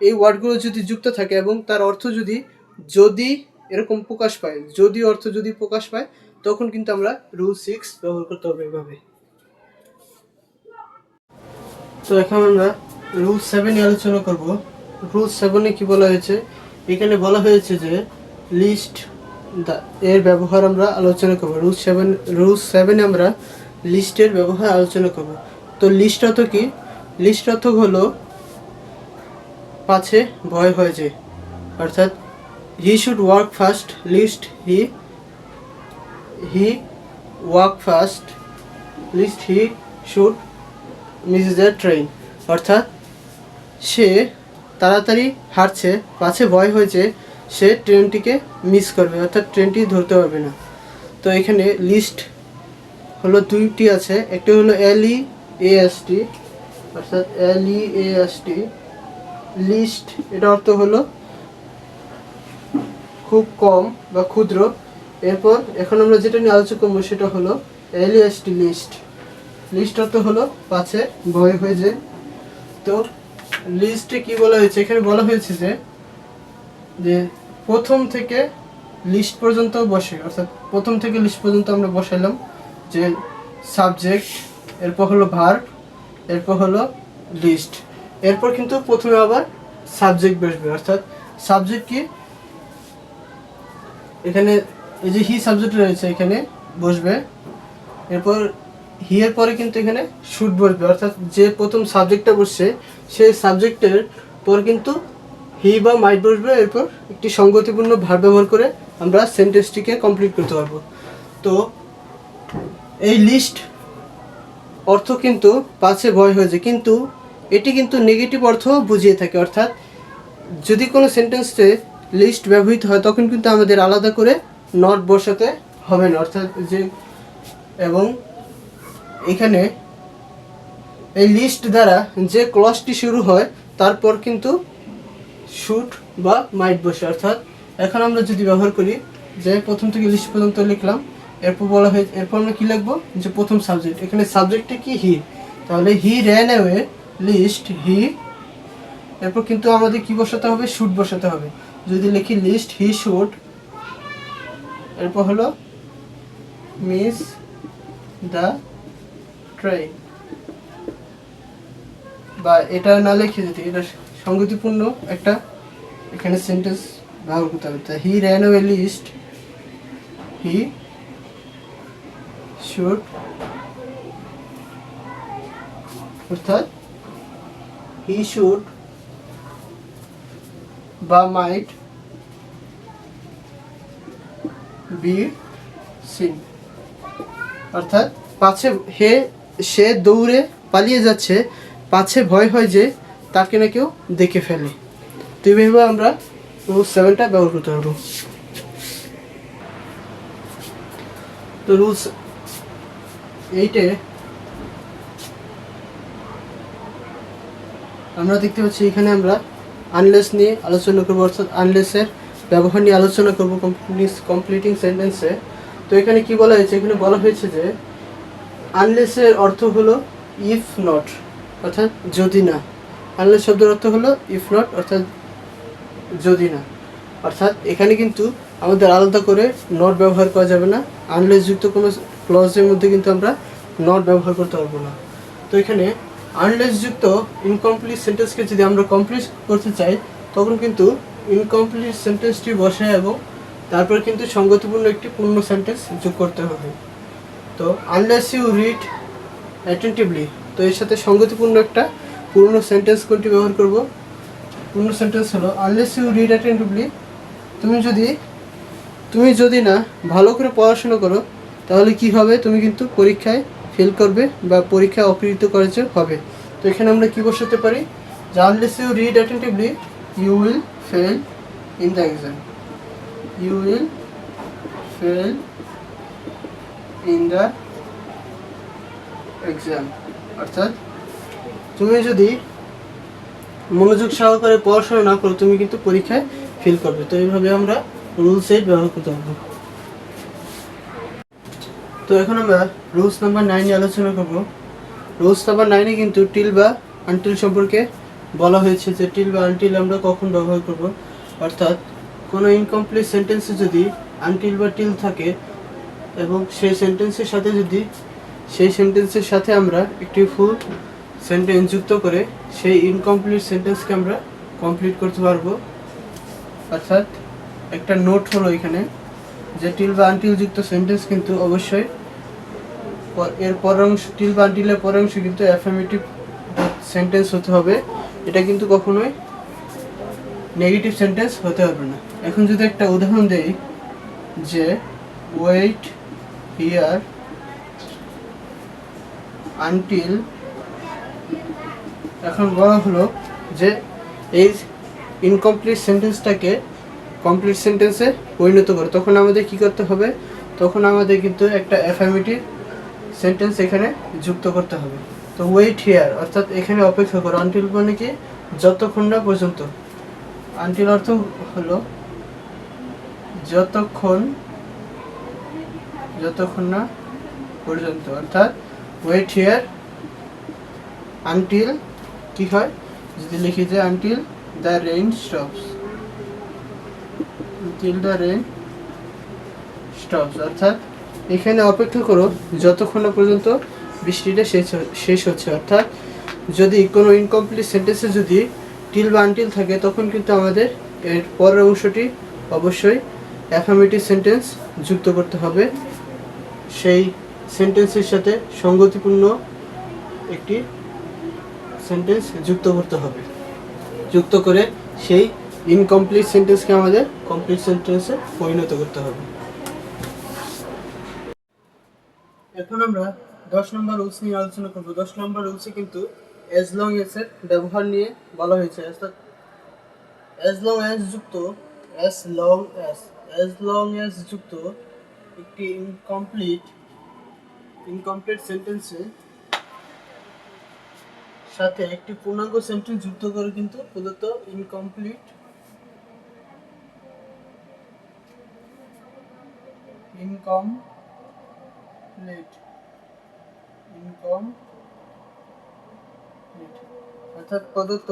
A: এই ওয়ার্ডগুলো যদি যুক্ত থাকে এবং তার অর্থ যদি এরকম প্রকাশ পায়, যদি অর্থ যদি প্রকাশ পায়, তখন কিন্তু আমরা রুল 6 ব্যবহার করতে হবে এভাবে। তো এখন আমরা রুল 7 এ আলোচনা করব। রুল 7 এ কি বলা হয়েছে? এখানে বলা হয়েছে যে লিস্ট এর ব্যবহার আমরা আলোচনা করব। রুল 7 এ আমরা লিস্টের ব্যবহার আলোচনা করব। তো লিস্ট অর্থ কি? লিস্ট অর্থ হলো পাছে ভয় হয়ে যায়, অর্থাৎ he should work fast, lest he work fast, lest he should miss the train, অর্থাৎ সে তাড়াতাড়ি হাঁটছে, পাছে ভয় হয়েছে সে ট্রেনটিকে মিস করবে, অর্থাৎ ট্রেনটি ধরতে পারবে না। তো এখানে লিস্ট হলো দুইটি আছে, একটি হলো LEAST, অর্থাৎ LEAST লিস্ট, এটা অর্থ হলো খুব কম বা ক্ষুদ্র। এরপর এখন আমরা যেটা নিয়ে আলোচনা করবো সেটা হলো LEST লিস্ট। লিস্ট অর্থ হলো পাছে ভয় হয়ে যায়। তো লিস্টে কি বলা হয়েছে? এখানে বলা হয়েছে যে প্রথম থেকে লিস্ট পর্যন্ত বসে, অর্থাৎ প্রথম থেকে লিস্ট পর্যন্ত আমরা বসাইলাম যে সাবজেক্ট, এরপর হলো ভার্ব, এরপর হলো লিস্ট, এরপর কিন্তু প্রথমে আবার সাবজেক্ট বসবে, অর্থাৎ সাবজেক্ট কি এখানে এই যে হি সাবজেক্ট রয়েছে এখানে বসবে, এরপর হি এর পরে কিন্তু এখানে শুড বসবে, অর্থাৎ যে প্রথম সাবজেক্টটা বসছে সেই সাবজেক্টের পর কিন্তু হি বা মাইট বসবে। এরপর একটি সঙ্গতিপূর্ণ ভার্ব ব্যবহার করে আমরা সেন্টেন্সটিকে কমপ্লিট করতে পারবো। তো এই লিস্ট অর্থ কিন্তু পাছে ভয় হয়েছে, কিন্তু এটি কিন্তু নেগেটিভ অর্থ বুঝিয়ে থাকে, অর্থাৎ যদি কোনো সেন্টেন্সে লিস্ট ব্যবহৃত হয় তখন কিন্তু আমাদের আলাদা করে নট বসাতে হবে না, অর্থাৎ যে এবং এখানে এই লিস্ট দ্বারা যে ক্লজটি শুরু হয় তারপর কিন্তু শুড বা মাইট বসে, অর্থাৎ এখন আমরা যদি ব্যবহার করি যে প্রথম থেকে লিস্ট পর্যন্ত লিখলাম, এরপর বলা হয়েছে এরপর আমরা কী লিখবো যে প্রথম সাবজেক্ট, এখানে সাবজেক্টটা কি হি, তাহলে হি র্যান অ্যাওয়ে লিস্ট হি, এরপর কিন্তু আমাদের কি বসাতে হবে? শুড বসাতে হবে। যদি লিখি লিস্ট হি শুড, এরপর হলো মিস দ্য ট্রেন, বা এটা না লিখে যদি এটা সঙ্গতিপূর্ণ একটা এখানে সেন্টেন্স ব্যবহার করতে হবে। He ran away lest he should, অর্থাৎ হি শুড বা মাইট বি সিন, অর্থাৎ পাছে সে দৌড়ে পালিয়ে যাচ্ছে, পাছে ভয় হয় যে তাকে না কেউ দেখে ফেলে। তো এইভাবে আমরা রুল 7টা ব্যবহার করতে পারবো। তো রুলস 8-এ আমরা দেখতে পাচ্ছি এখানে আমরা আনলেস নিয়ে আলোচনা করবো, অর্থাৎ আনলেসের ব্যবহার নিয়ে আলোচনা করবো কমপ্লিটিং সেন্টেন্সে। তো এখানে কি বলা হয়েছে? এখানে বলা হয়েছে যে আনলেসের অর্থ হলো ইফ নট, অর্থাৎ যদি না। আনলেস শব্দের অর্থ হলো ইফ নট, অর্থাৎ যদি না, অর্থাৎ এখানে কিন্তু আমাদের আলাদা করে নট ব্যবহার করা যাবে না। আনলেস যুক্ত কোনো ক্লজের মধ্যে কিন্তু আমরা নট ব্যবহার করতে পারবো না। তো এখানে আনলেস যুক্ত ইনকমপ্লিট সেন্টেন্সকে যদি আমরা কমপ্লিট করতে চাই তখন কিন্তু ইনকমপ্লিট সেন্টেন্সটি বসে এবং তারপর কিন্তু সঙ্গতিপূর্ণ একটি পূর্ণ সেন্টেন্স যোগ করতে হবে। তো আনলেস ইউ রিড অ্যাটেন্টিভলি, তো এর সাথে সঙ্গতিপূর্ণ একটা পূর্ণ সেন্টেন্স কোনটি ব্যবহার করব? পূর্ণ সেন্টেন্স হলো আনলেস ইউ রিড অ্যাটেন্টিভলি, তুমি যদি না ভালো করে পড়াশোনা করো তাহলে কি হবে? তুমি কিন্তু পরীক্ষায় ফেল করবে বা পরীক্ষায় অকৃত করেছে হবে। তো এখানে আমরা কি বসাতে পারি? যে unless you read attentively you will fail in the exam, you will fail in the exam, অর্থাৎ তুমি যদি মনোযোগ সহকারে পড়াশোনা না করো তুমি কিন্তু পরীক্ষায় ফেল করবে। তো এইভাবে আমরা রুলস 8 ব্যবহার করতে পারবো। তো এখন আমরা রুলস নাম্বার 9 আলোচনা করব। রুলস নাম্বার 9 কিন্তু টিল বা আনটিল সম্পর্কে বলা হয়েছে যে টিল বা আনটিল আমরা কখন ব্যবহার করব। অর্থাৎ কোনো ইনকমপ্লিট সেন্টেন্সে যদি আনটিল বা টিল থাকে এবং সেই সেন্টেন্সের সাথে আমরা একটি ফুল সেন্টেন্স যুক্ত করে সেই ইনকমপ্লিট সেন্টেন্সকে আমরা কমপ্লিট করতে পারবো। অর্থাৎ একটা নোট হলো এখানে যে টিল বা আনটিল যুক্ত সেন্টেন্স কিন্তু অবশ্যই এর পরের অংশ, টিল বা আনটিলের পরের অংশ কিন্তু অ্যাফার্মেটিভ সেন্টেন্স হতে হবে। এটা কিন্তু কখনোই নেগেটিভ সেন্টেন্স হতে পারবে না। এখন যদি একটা উদাহরণ দেই যে ওয়েট হিয়ার আনটিল, এখন বলা হলো যে এই ইনকমপ্লিট সেন্টেন্সটাকে কমপ্লিট সেন্টেন্সে পরিণত করে, তখন আমাদের কি করতে হবে? তখন আমাদের কিন্তু একটা অ্যাফার্মেটিভ সেন্টেন্স এখানে যুক্ত করতে হবে। তো ওয়েট হিয়ার অর্থাৎ এখানে অপেক্ষা করো। আনটিল মানে কি? যতক্ষণ না পর্যন্ত। আনটিল অর্থ হলো যতক্ষণ না পর্যন্ত। অর্থাৎ ওয়েট হিয়ার আনটিল কি হয় যদি লিখি যে until the rain stops, until the rain stops অর্থাৎ এখানে অপেক্ষা করো যতক্ষণ না পর্যন্ত বৃষ্টিটা শেষ হচ্ছে। অর্থাৎ যদি কোনো ইনকমপ্লিট সেন্টেন্সে যদি টিল বা আনটিল থাকে তখন কিন্তু আমাদের এর পরের অংশটি অবশ্যই অ্যাফার্মেটিভ সেন্টেন্স যুক্ত করতে হবে। সেই সেন্টেন্সের সাথে সঙ্গতিপূর্ণ একটি সেন্টেন্স যুক্ত করতে হবে। যুক্ত করে সেই ইনকমপ্লিট সেন্টেন্সকে আমাদের কমপ্লিট সেন্টেন্সে পরিণত করতে হবে। এখন আমরা 10 নম্বর রুলস নিয়ে আলোচনা করব। 10 নম্বর রুলসে কিন্তু অ্যাজ লং এস এর ব্যবহার নিয়ে বলা হয়েছে। অর্থাৎ অ্যাজ লং অ্যাজ যুক্ত একটি ইনকমপ্লিট সেন্টেন্সে সাথে একটি পূর্ণাঙ্গ সেন্টেন্স যুক্ত করে কিন্তু প্রদত্ত ইনকমপ্লিট অর্থাৎ প্রদত্ত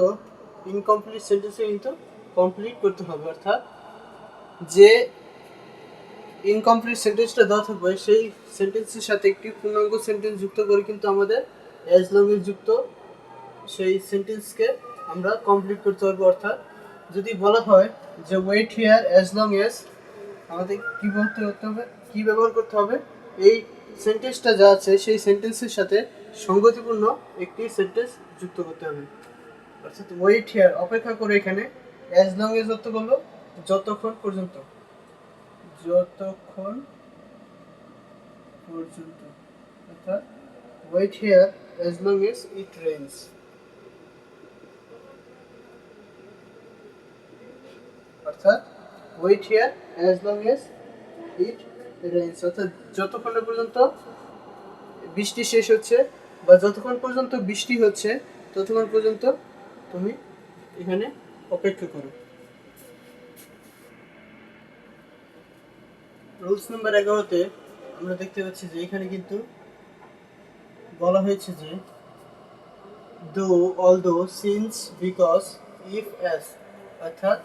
A: ইনকমপ্লিট সেন্টেন্সে কিন্তু কমপ্লিট করতে হবে। অর্থাৎ যে ইনকমপ্লিট সেন্টেন্সটা দেওয়া থাকবে সেই সেন্টেন্সের সাথে একটি পূর্ণাঙ্গ সেন্টেন্স যুক্ত করে কিন্তু আমাদের অ্যাজ লং এর যুক্ত সেই সেন্টেন্সকে আমরা কমপ্লিট করতে পারবো। অর্থাৎ যদি বলা হয় যে wait here as long as, আমাদের কি ব্যবহার করতে হবে? এই সেন্টেন্সটা যা আছে সেই সেন্টেন্সের সাথে সঙ্গতিপূর্ণ একটি সেন্টেন্স যুক্ত করতে হবে। অর্থাৎ ওয়েট হিয়ার অপেক্ষা করে, এখানে অ্যাজ লং এজ অর্থ করলো যতক্ষণ পর্যন্ত অর্থাৎ wait here as long as it rains. অর্থাৎ wait here as long as it rains অর্থাৎ যতক্ষণ পর্যন্ত বৃষ্টি শেষ হচ্ছে বা যতক্ষণ পর্যন্ত বৃষ্টি হচ্ছে ততক্ষণ পর্যন্ত তুমি এখানে অপেক্ষা করো। রুলস নাম্বার 11-তে আমরা দেখতে পাচ্ছি যে এখানে কিন্তু বলা হয়েছে যে দো, although, since, because, if, as. অর্থাৎ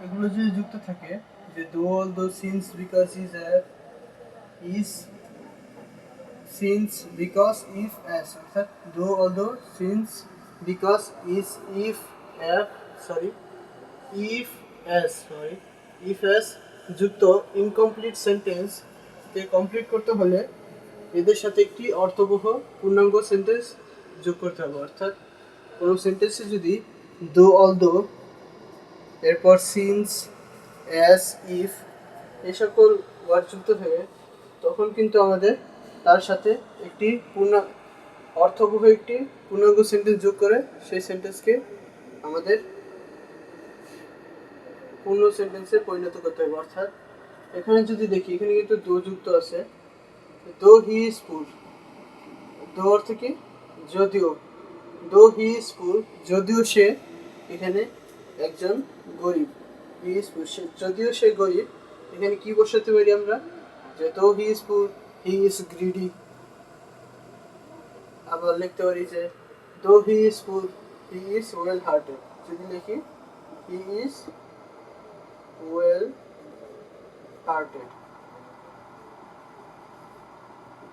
A: এগুলো যদি যুক্ত থাকে যে দো, although, since, because, is, since, because, if, as. অর্থাৎ দো, although, since, because, is, if, as যুক্ত ইনকমপ্লিট সেন্টেন্সকে কমপ্লিট করতে হলে এদের সাথে একটি অর্থবহ পূর্ণাঙ্গ সেন্টেন্স যোগ করতে হবে। অর্থাৎ কোনো সেন্টেন্সে যদি দো, অলদো, এরপর সিন্স, অ্যাজ, ইফ এই সকল ওয়ার্ড যুক্ত থাকে তখন কিন্তু আমাদের তার সাথে একটি অর্থবহ একটি পূর্ণাঙ্গ সেন্টেন্স যোগ করে সেই সেন্টেন্সকে আমাদের পূর্ণ সেন্টেন্সে পরিণত করতে হবে। অর্থাৎ এখানে যদি দেখি এখানে কিন্তু দো যুক্ত আছে। দো হি ইজ পুর, দো অর্থ কি? যদিও, দো হি ইজ পুর, যদিও সে এখানে একজন গরিব, হি ইজ পুর, যদিও সে গরিব, এখানে কি বসাতে পারি আমরা, যে দো হি ইজ পুর হি ইজ গ্রিডি। আবার লিখতে পারি যে দো হি ইজ পুর হি ইজ ওয়েল হার্টেড, যদি লিখি হি ইজ ওয়েল হার্টেড,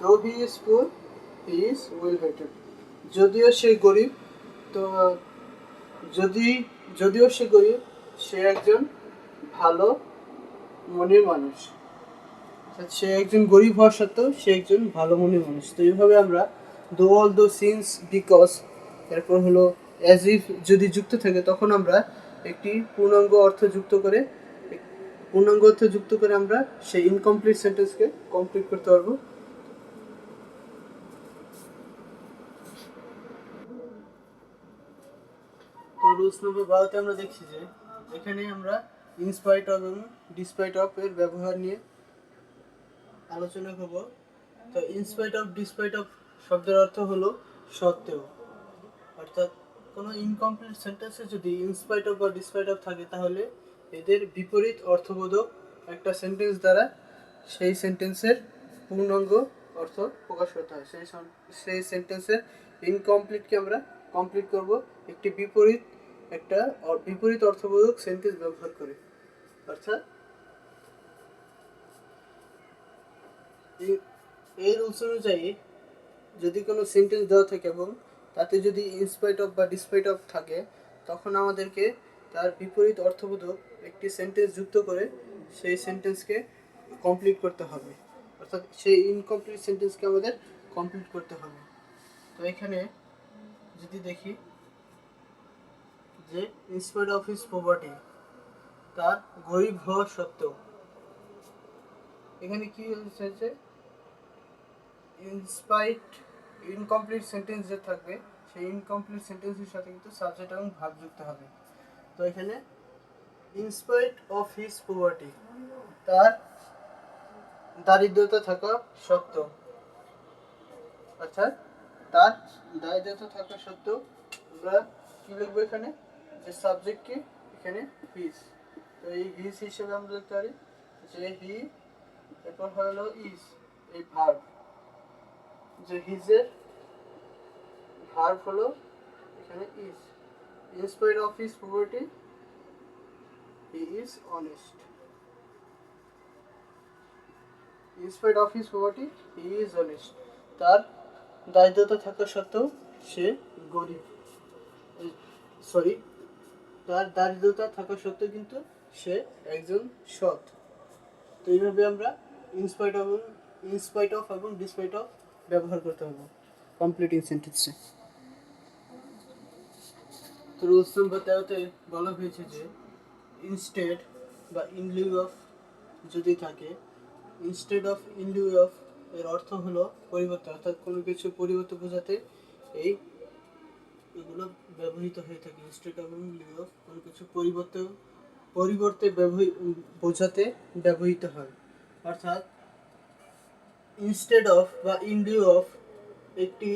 A: দো হি ইজ পুর হি ইজ ওয়েল হার্টেড, যদিও সে গরিব, তো যদি যদিও সে গরিব, সে একজন ভালো মনের মানুষ, সে একজন গরিব হওয়া সত্ত্বেও সে একজন ভালো মনের মানুষ। তো এইভাবে আমরা দো অল দো সিন্স বিকজ, এরপর হলো অ্যাজ ইফ যদি যুক্ত থাকে তখন আমরা একটি পূর্ণাঙ্গ অর্থ যুক্ত করে আমরা সেই ইনকমপ্লিট সেন্টেন্সকে কমপ্লিট করতে পারবো। তো রুলস নম্বর 12তে আমরা দেখছি যে এখানে আমরা ইনস্পাইট অফ এবং ডিসপাইট অফ এর ব্যবহার নিয়ে আলোচনা করব। তো ইনস্পাইট অফ ডিসপাইট অফ শব্দের অর্থ হলো সত্ত্বেও, অর্থাৎ কোনো ইনকমপ্লিট সেন্টেন্সে যদি ইনস্পাইট অফ বা ডিসপাইট অফ থাকে তাহলে এদের বিপরীত অর্থবোধক একটা সেন্টেন্স দ্বারা সেই সেন্টেন্সের পূর্ণাঙ্গ অর্থ প্রকাশ করতে হয়। সেই সেন্টেন্সের ইনকমপ্লিটকে আমরা কমপ্লিট করব একটি বিপরীত অর্থবোধক সেন্টেন্স ব্যবহার করে। অর্থাৎ এই রুলস অনুযায়ী যদি কোনো সেন্টেন্স দেওয়া থাকে এবং তাতে যদি ইনস্পাইট অফ বা ডিসপাইট অফ থাকে, তখন আমাদেরকে তার বিপরীত অর্থবোধক একটি সেন্টেন্স যুক্ত করে সেই সেন্টেন্সকে কমপ্লিট করতে হবে, অর্থাৎ সেই ইনকমপ্লিট সেন্টেন্সকে আমাদের কমপ্লিট করতে হবে। তো এখানে যদি দেখি যে ইনস্পাইট অফ হিজ পভার্টি, তার গরিব হওয়া সত্ত্বেও, এখানে কি হচ্ছে, ইনস্পাইট ইনকমপ্লিট সেন্টেন্স যে থাকবে সেই ইনকমপ্লিট সেন্টেন্সের সাথে কিন্তু সাবজেক্ট এবং ভার্ব যুক্ত হবে। তো এখানে ইনস্পাইট অফ হিজ পভার্টি, তার দারিদ্রতা থাকা সত্ত্বেও, অর্থাৎ তার দারিদ্রতা থাকা সত্ত্বেও আমরা কি লিখবো এখানে, যে সাবজেক্ট কি এখানে হিজ, তো এই হিজ হিসেবে আমরা লিখতে পারি যে হি, এরপর হলো ইজ, এই ভার্ব, যে হিজের ভার্ব হলো এখানে is. In spite of his poverty, he is honest. In spite of his poverty, he is honest. তার দারিদ্রতা থাকা সত্ত্বেও সে গরিব, সরি, তার দারিদ্রতা থাকা সত্ত্বেও কিন্তু সে একজন সৎ। তো এইভাবে আমরা ইনস্পাইট অফ এবং ডিসপাইট অফ ব্যবহার করতে হবে কমপ্লিটিং সেন্টেন্সে। তো রুলস নম্বর 13তে বলা হয়েছে যে ইনস্টেড বা ইন লিউ অফ যদি থাকে, instead of in Liu of এর অর্থ হলো পরিবর্তে, অর্থাৎ কোনো কিছু পরিবর্তে বোঝাতে এগুলো ব্যবহৃত হয়ে থাকে। Instead of in Liu of কোনো কিছু পরিবর্তে বোঝাতে ব্যবহৃত হয়। অর্থাৎ ইনস্টেড অফ বা ইন লিউ অফ একটি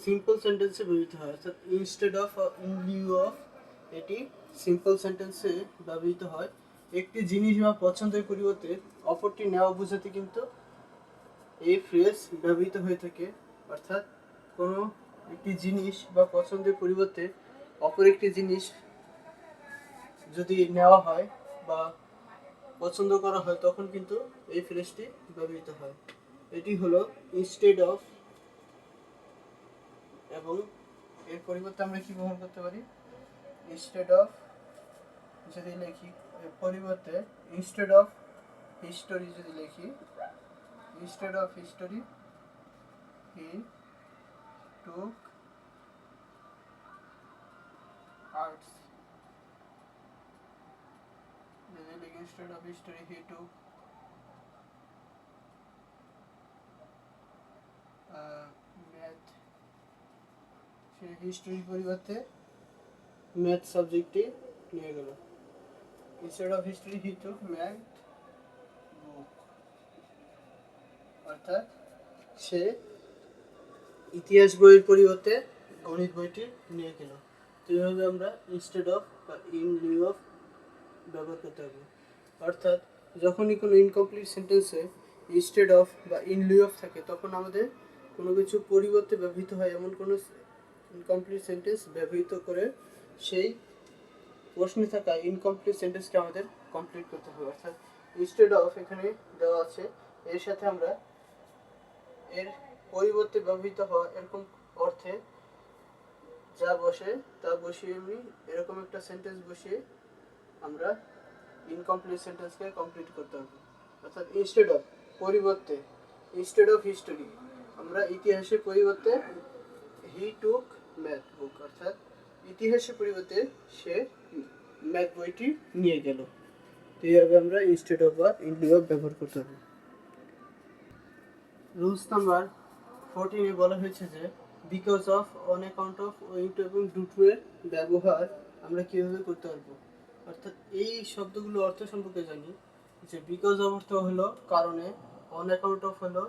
A: সিম্পল সেন্টেন্সে ব্যবহৃত হয়, অর্থাৎ instead of in Liu of এটি সিম্পল সেন্টেন্সে ব্যবহৃত হয়। একটি জিনিস বা পছন্দের পরিবর্তে অপরটি নেওয়া বোঝাতে কিন্তু এই ফ্রেজ ব্যবহৃত হয়ে থাকে। অর্থাৎ কোনো একটি জিনিস বা পছন্দের পরিবর্তে অপর একটি জিনিস যদি নেওয়া হয় বা পছন্দ করা হয় তখন কিন্তু এই ফ্রেজটি ব্যবহৃত হয়। এটি হলো ইনস্টেড অফ, এবং এর পরিবর্তে আমরা কি ব্যবহার করতে পারি, ইনস্টেড অফ যদি লিখি, এর পরিবর্তে ইনস্টেড অফ হিস্টোরি যদি লিখি, instead of history he took arts, যদি লিখি instead of history he took math, সে হিস্টোরির পরিবর্তে ম্যাথ সাবজেক্টটি নিয়ে গেল। Instead of history he took math book, অর্থাৎ সে ইতিহাস বইয়ের পরিবর্তে গণিত বইটি নিয়ে গেল। তো এইভাবে আমরা ইনস্টেড অফ বা ইন লিউ অফ ব্যবহার করতে হবে। অর্থাৎ যখনই কোনো ইনকমপ্লিট সেন্টেন্সে ইনস্টেড অফ বা ইন লিউ অফ থাকে তখন আমাদের কোনো কিছু পরিবর্তে ব্যবহৃত হয় এমন কোনো ইনকমপ্লিট সেন্টেন্স ব্যবহৃত করে সেই প্রশ্নে থাকা ইনকমপ্লিট সেন্টেন্সকে আমাদের কমপ্লিট করতে হবে। অর্থাৎ ইনস্টেড অফ এখানে দেওয়া আছে, এর সাথে আমরা এর পরিবর্তে ব্যবহৃত হওয়া এরকম অর্থে যা বসে তা বসিয়ে এমনি এরকম একটা সেন্টেন্স বসিয়ে আমরা ইনকমপ্লিট সেন্টেন্সকে কমপ্লিট করতে হবে। অর্থাৎ ইনস্টেড অফ পরিবর্তে, ইনস্টেড অফ হিস্টোরি আমরা ইতিহাসের পরিবর্তে হি টুক ম্যাথ বুক, অর্থাৎ ইতিহাসের পরিবর্তে সে ম্যাথ বইটি নিয়ে গেল। তো এইভাবে আমরা ইনস্টেড অফ বা ইন লিউ অফ ব্যবহার করতে হবে। রুলস নাম্বার 14 বলা হয়েছে যে because of, on account of, owing to এবং ডু টু এর ব্যবহার আমরা কীভাবে করতে পারবো। অর্থাৎ এই শব্দগুলো অর্থ সম্পর্কে জানি যে বিকজ অফ অর্থ হলো কারণে, অন অ্যাকাউন্ট অফ হলো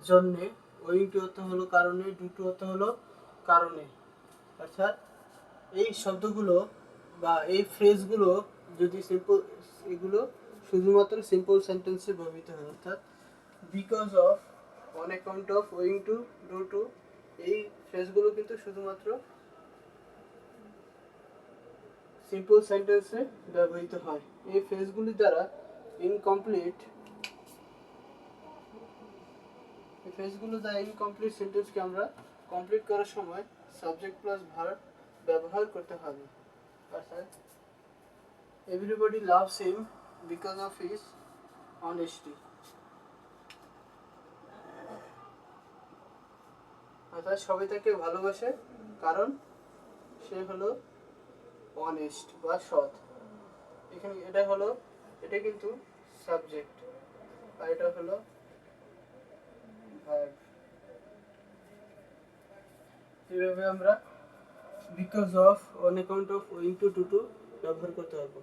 A: জন্যে, ওয়িং টু অর্থ হলো কারণে, ডু টু অর্থ হলো কারণে। অর্থাৎ এই শব্দগুলো বা এই ফ্রেজগুলো যদি সিম্পল, এগুলো শুধুমাত্র সিম্পল সেন্টেন্সে ব্যবহৃত হয়। অর্থাৎ because of, on account of, owing to, do to, এই ফ্রেজগুলো কিন্তু শুধুমাত্র সিম্পল সেন্টেন্সে ব্যবহৃত হয়। এই ফ্রেজগুলি দ্বারা ইনকমপ্লিট, এই ফ্রেজগুলো দ্বারা ইনকমপ্লিট সেন্টেন্সকে আমরা কমপ্লিট করার সময় সাবজেক্ট প্লাস ভার্ব ব্যবহার করতে হবে। অর্থাৎ everybody loves him because of his honesty, অর্থাৎ সবাই তাকে ভালোবাসে কারণ সে হলো অনেস্ট বা সৎ। এখানে এটা হলো, এটা কিন্তু সাবজেক্ট আর এটা হলো ভার্ব। এইভাবে আমরা because of, on account of, owing to, do to ব্যবহার করতে পারবো।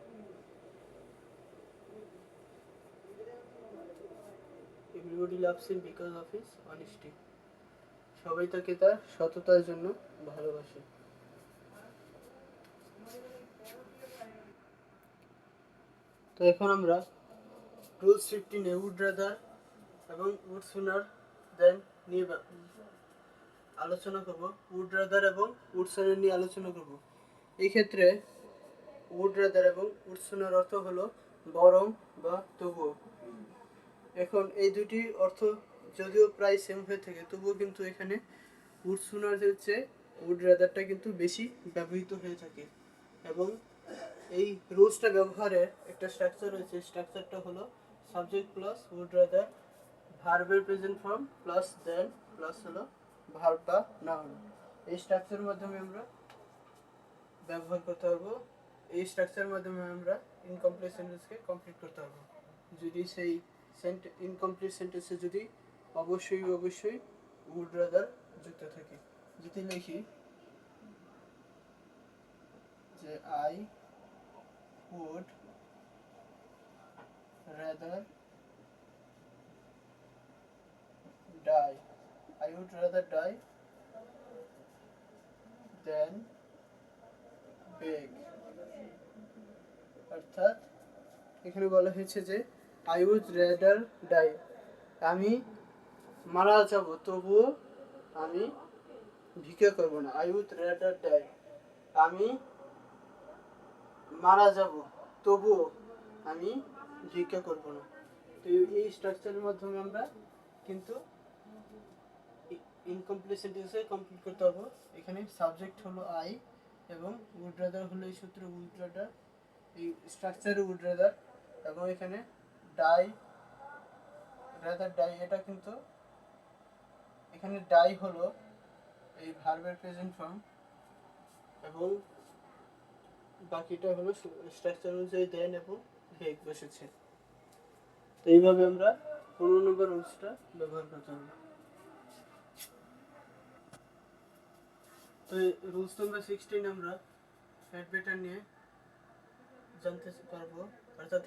A: Everybody loves him because of his honesty, সবাই তাকে তার সততার জন্য ভালোবাসে। তো এখন আমরা রুলস 15 উড রাদার এবং উড সুনার দেন নিয়ে আলোচনা করব। উড রাদার এবং উড সুনার নিয়ে আলোচনা করব। এই ক্ষেত্রে উড রাদার এবং উড সুনার অর্থ হলো বরং বা তবুও। এখন এই দুটি অর্থ যদিও প্রায় সেম হয়ে থাকে তবুও কিন্তু এখানে উড সুনার হচ্ছে উড রাদারটা কিন্তু বেশি ব্যবহৃত হয়ে থাকে। এবং এই রুলসটা ব্যবহারের একটা স্ট্রাকচার রয়েছে, স্ট্রাকচারটা হলো সাবজেক্ট প্লাস উড রাদার, ভার্বের প্রেজেন্ট ফর্ম প্লাস দেন প্লাস হলো ভার্ব বা নাউন। এই স্ট্রাকচারের মাধ্যমে আমরা ব্যবহার করতে পারবো। এই স্ট্রাকচারের মাধ্যমে আমরা ইনকমপ্লিট সেন্টেন্সকে কমপ্লিট করতে পারবো। যদি সেই ইনকমপ্লিট সেন্টেন্সে যদি অবশ্যই উড রাদার যুক্ত থাকে। যদি লিখি যে I would rather die, I would rather die than beg, অর্থাৎ এখানে বলা হয়েছে যে I would rather die, আমি মারা যাব তবুও আমি ভিক্ষা করব না। I would rather die, আমি মারা যাব তবুও আমি ভিক্ষা করব না। তো এই স্ট্রাকচারের মাধ্যমে আমরা কিন্তু ইনকমপ্লিট সেন্টেন্সে কমপ্লিট করতে পারবো। এখানে সাবজেক্ট হলো আই এবং উড রাদার হলো এই সূত্র উড রাদার, এই স্ট্রাকচারে উড রাদার, এবং এখানে ডাই, রাদার ডাই, এটা কিন্তু এখানে ডাই হলো এই ভার্বের প্রেজেন্ট ফর্ম এবং বাকিটা হলো স্ট্রাকচার অনুযায়ী দেন এবং বেগ বসেছে। তো এইভাবে আমরা 15 নম্বর রুলসটা ব্যবহার করতে হবে। তো রুলস নাম্বার 16 আমরা হেড বেটার নিয়ে জানতে পারবো। অর্থাৎ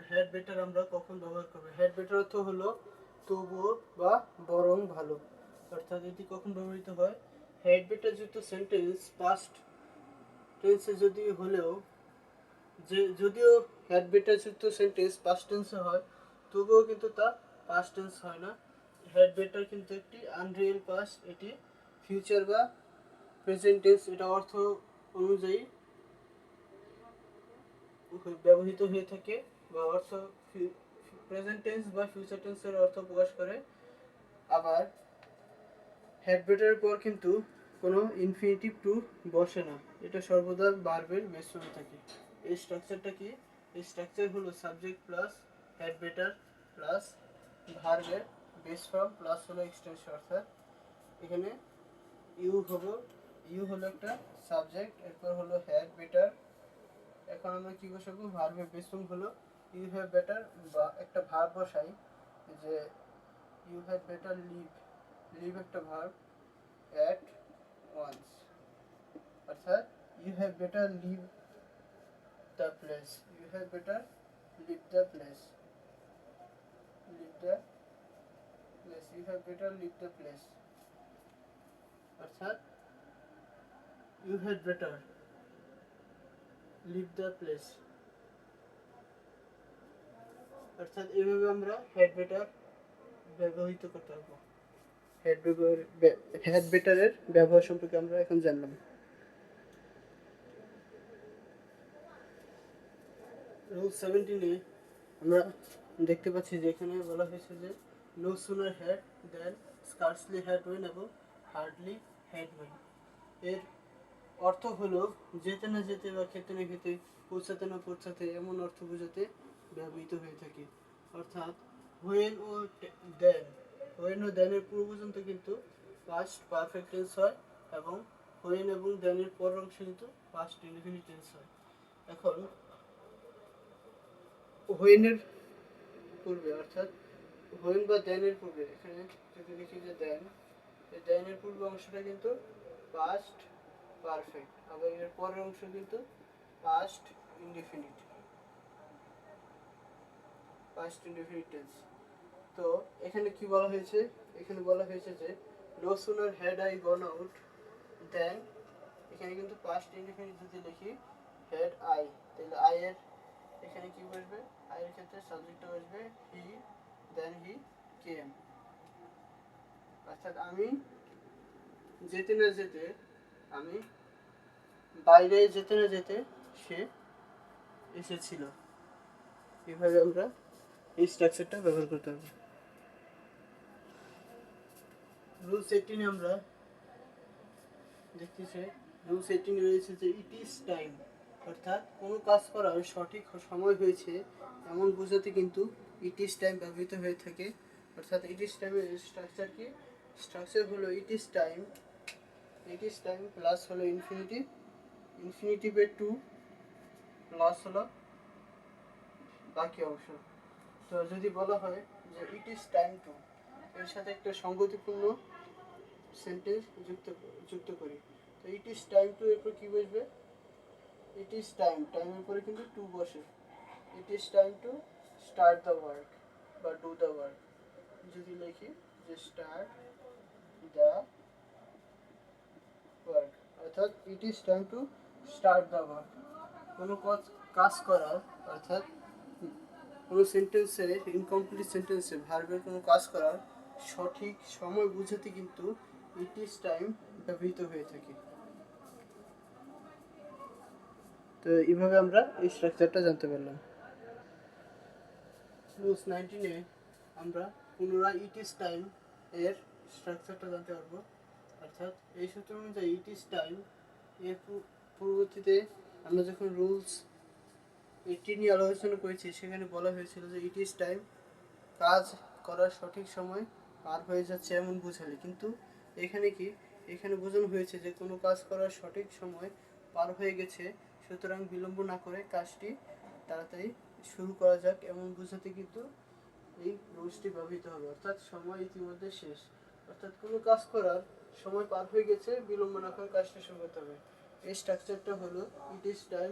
A: হেড বেটার আমরা কখন ব্যবহার করবো। হেড বেটার অর্থ হলো তবুও বা বরং ভালো। অর্থাৎ এটি কখন ব্যবহৃত হয় হেড বেটার যুক্ত সেন্টেন্স পাস্ট টেন্সে যদিও হেড বেটার যুক্ত সেন্টেন্স পাস্ট টেন্সে হয়, তবুও কিন্তু তা পাস্ট টেন্স হয় না। হেড বেটার কিন্তু একটি আনরিয়েল পাস্ট, এটি ফিউচার বা প্রেজেন্ট টেন্স, এটা অর্থ অনুযায়ী ব্যবহৃত হয়ে থাকে, বা অর্থ প্রেজেন্ট টেন্স বা ফিউচার টেন্সের অর্থ প্রকাশ করে। আবার হেড বেটারের পর কিন্তু কোনো ইনফিনিটিভ টু বসে না, এটা সর্বদা ভার্বের বেস হয়ে থাকে। এই স্ট্রাকচারটা কি? এই স্ট্রাকচার হলো subject plus had better plus ভার্বের বেস ফর্ম প্লাস হলো এক্সটেনশন, অর্থাৎ এখানে ইউ হলো একটা সাবজেক্ট, এরপর হলো হেড বেটার। এখন আমরা কি বসাবো? ভার্বের বেস ফর্ম হলো ইউ হ্যাভ বেটার, বা একটা ভার্ব বসাই যে you have better leave, leave একটা ভার্ব, at once, অর্থাৎ you have better leave the place, you have better leave the place, leave the place, you have better leave the place, অর্থাৎ you had better leave the place, অর্থাৎ এইভাবে আমরা head better ব্যবহৃত করতে পারবো। Head বেটারের ব্যবহার সম্পর্কে আমরা এখন জানলাম। রুল 17-এ আমরা দেখতে পাচ্ছি যে এখানে বলা হয়েছে যে no sooner had then scarcely had when এবং হার্ডলি হ্যাড ওয়েন। এর অর্থ হলো যেতে না যেতে বা খেতে না খেতে, পৌঁছাতে না পৌঁছাতে, এমন অর্থ বোঝাতে ব্যবহৃত হয়ে থাকে। অর্থাৎ হোয়েন ও দেন, হোয়েন ও দেনের পূর্ব পর্যন্ত কিন্তু পাস্ট পারফেক্ট টেন্স হয়, এবং হোয়েন এবং দেনের পরের অংশ কিন্তু পাস্ট ইনডিফিনিট টেন্স হয়। এখন হোয়েনের পূর্বে, অর্থাৎ হোয়েন বা দেনের পূর্বে, এখানে যদি লিখি যে দেন, এই দেনের পূর্ব অংশটা কিন্তু পাস্ট পারফেক্ট, আবার এর পরের অংশ কিন্তু past indefinite, past indefinite tense. তো এখানে কি বলা হয়েছে? এখানে বলা হয়েছে যে no sooner had I gone out then, এখানে কিন্তু পাস্ট ইনডিফিনিট যদি লিখি হ্যাড আই, তাহলে আই এর এখানে কি বসবে? আই এর ক্ষেত্রে সাবজেক্টটা বসবে হি, দেন হি কেম, অর্থাৎ আমি যেতে না যেতে, আমি বাইরে যেতে না যেতে সে এসেছিল। এভাবে আমরা এই স্ট্রাকচারটা ব্যবহার করতে হবে। রুলস 18-এ আমরা দেখতেছি, রুলস 18-এ রয়েছে যে ইট ইজ টাইম, অর্থাৎ কোনো কাজ করার সঠিক সময় হয়েছে এমন বোঝাতে কিন্তু ইট ইজ টাইম ব্যবহৃত হয়ে থাকে। অর্থাৎ ইট ইজ টাইমের স্ট্রাকচার কি? স্ট্রাকচার হলো it is time, it is time plus হলো ইনফিনিটিভ, ইনফিনিটিভের টু প্লাস হলো বাকি অংশ। তো যদি বলা হয় যে ইট ইজ টাইম টু, এর সাথে একটা সঙ্গতিপূর্ণ সেন্টেন্স যুক্ত করি, তো ইট ইজ টাইম টু এরপর কি বসবে? ইট ইজ টাইম, টাইমের পরে কিন্তু টু বসে, it is time to start the work বা ডু দ্য ওয়ার্ক। যদি লিখি যে স্টার্ট দ্য ওয়ার্ক, অর্থাৎ it is time to start the work. কোনো কাজ করার, অর্থাৎ কোনো সেন্টেন্সের ইনকমপ্লিট সেন্টেন্সে ভার্বের কোনো কাজ করার সঠিক সময় বুঝাতে কিন্তু ইট ইজ টাইম ব্যবহৃত হয়ে থাকে। তো এইভাবে আমরা এই স্ট্রাকচারটা জানতে পারলাম। রুলস 19-এ আমরা পুনরায় ইট ইজ টাইম এর স্ট্রাকচারটা জানতে পারবো। অর্থাৎ এই সূত্র অনুযায়ী ইট ইজ টাইম এর পূর্ববর্তীতে আমরা যখন রুলস 18 নিয়ে আলোচনা করেছি, সেখানে বলা হয়েছিল যে ইট ইজ টাইম কাজ করার সঠিক সময় পার হয়ে যাচ্ছে এমন বোঝালে, কিন্তু এখানে কি, এখানে বোঝানো হয়েছে যে কোনো কাজ করার সঠিক সময় পার হয়ে গেছে, সুতরাং বিলম্ব না করে কাজটি তাড়াতাড়ি শুরু করা যাক এমন বোঝাতে কিন্তু এই রুলসটি ব্যবহৃত হবে। অর্থাৎ সময় ইতিমধ্যে শেষ, অর্থাৎ কোনো কাজ করার সময় পার হয়ে গেছে, বিলম্ব না করে কাজটা শুরু করতে হবে। এই স্ট্রাকচারটা হলো it is time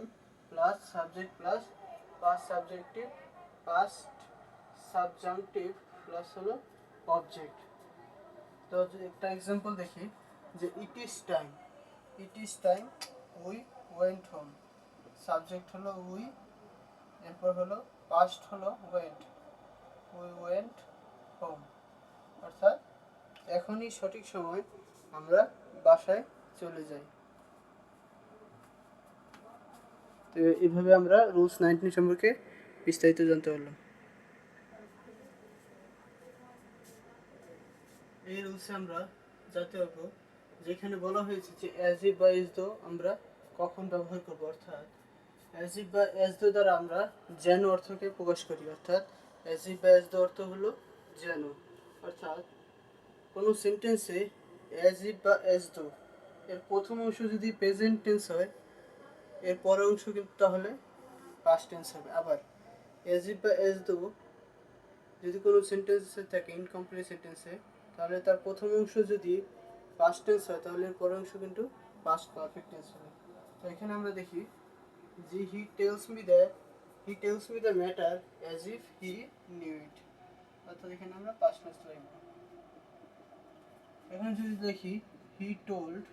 A: plus subject plus past subjective, past subjunctive plus হলো অবজেক্ট। তো একটা এক্সাম্পল দেখি, যে it is time we went home, subject হলো উই, এরপর হলো পাস্ট হলো ওয়েন্ট, উই ওয়েন্ট হোম, অর্থাৎ এখনই সঠিক সময় আমরা বাসায় চলে যাই। তো এইভাবে আমরা রুলস 19 সম্পর্কে বিস্তারিত জানতে পারলাম। এই রুলসে আমরা জানতে পারবো যেখানে বলা হয়েছে যে অ্যাজ ইফ বা এজ দো আমরা কখন ব্যবহার করব, অর্থাৎ অ্যাজ ইফ বা অ্যাজ দো দ্বারা আমরা যেন অর্থকে প্রকাশ করি, অর্থাৎ অ্যাজ ইফ বা অ্যাজ দো অর্থ হলো যেন, অর্থাৎ কোনো সেন্টেন্সে অ্যাজ ইফ বা অ্যাজ দো এর প্রথম অংশ যদি প্রেজেন্ট টেন্স হয়, এর পরের অংশ কিন্তু তাহলে পাস্ট টেন্স হবে। আবার অ্যাজ ইফ বা অ্যাজ দো যদি কোনো সেন্টেন্সে থাকে ইনকমপ্লিট সেন্টেন্সে, তাহলে তার প্রথম অংশ যদি পাস্ট টেন্স হয় তাহলে এর পরের অংশ কিন্তু পাস্ট পারফেক্ট টেন্স হবে। তো এখানে আমরা দেখি যে he tells me the matter as if he knew it, অর্থাৎ এখানে আমরা পাস্ট টেন্স লাগবে। এখানে যদি দেখি he told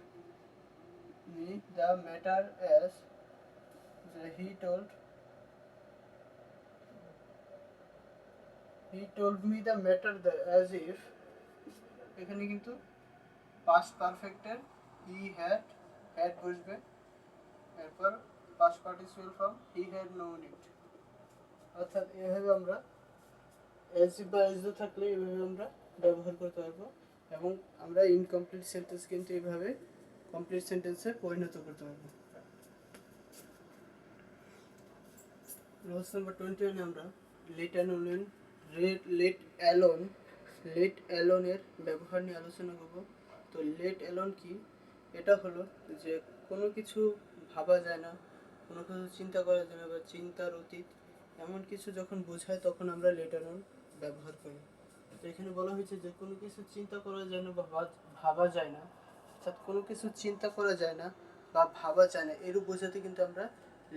A: me the matter as, he told me the matter as if, এখানে কিন্তু পাস্ট পারফেক্টের হি হ্যাড বসবে, এরপর past participle form he had known it, অর্থাৎ এভাবে আমরা এস বা এস থাকলে এভাবে আমরা ব্যবহার করতে পারবো এবং আমরা ইনকমপ্লিট সেন্টেন্স কিন্তু এইভাবে কমপ্লিট সেন্টেন্সে পরিণত করতে পারবো। রুলস নাম্বার 21 আমরা লেট অ্যালোন এর ব্যবহার নিয়ে আলোচনা করব। তো লেট অ্যালোন কি? এটা হলো যে কোনো কিছু ভাবা যায় না, কোনো কিছু চিন্তা করা যায় না বা চিন্তার অতীত এমন কিছু যখন বোঝায় তখন আমরা লেট অ্যালোন ব্যবহার করি। তো এখানে বলা হয়েছে যে কোনো কিছু চিন্তা করা যায় না বা ভাবা যায় না, অর্থাৎ কোনো কিছু চিন্তা করা যায় না বা ভাবা যায় না এরূপ বোঝাতে কিন্তু আমরা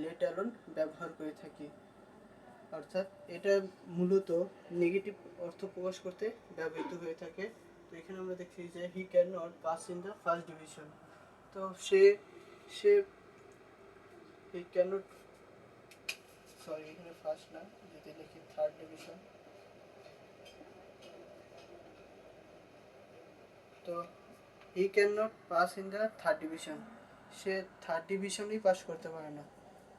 A: লেট অ্যালোন ব্যবহার করে থাকি, অর্থাৎ এটা মূলত নেগেটিভ অর্থ প্রকাশ করতে ব্যবহৃত হয়ে থাকে। তো এখানে আমরা দেখছি যে he can not pass in the first division, তো সে হি ক্যান নট, সরি এখানে ফার্স্ট না, যদি লিখি থার্ড ডিভিশন, তো he can not pass in the third division, সে থার্ড ডিভিশনেই পাস করতে পারে না,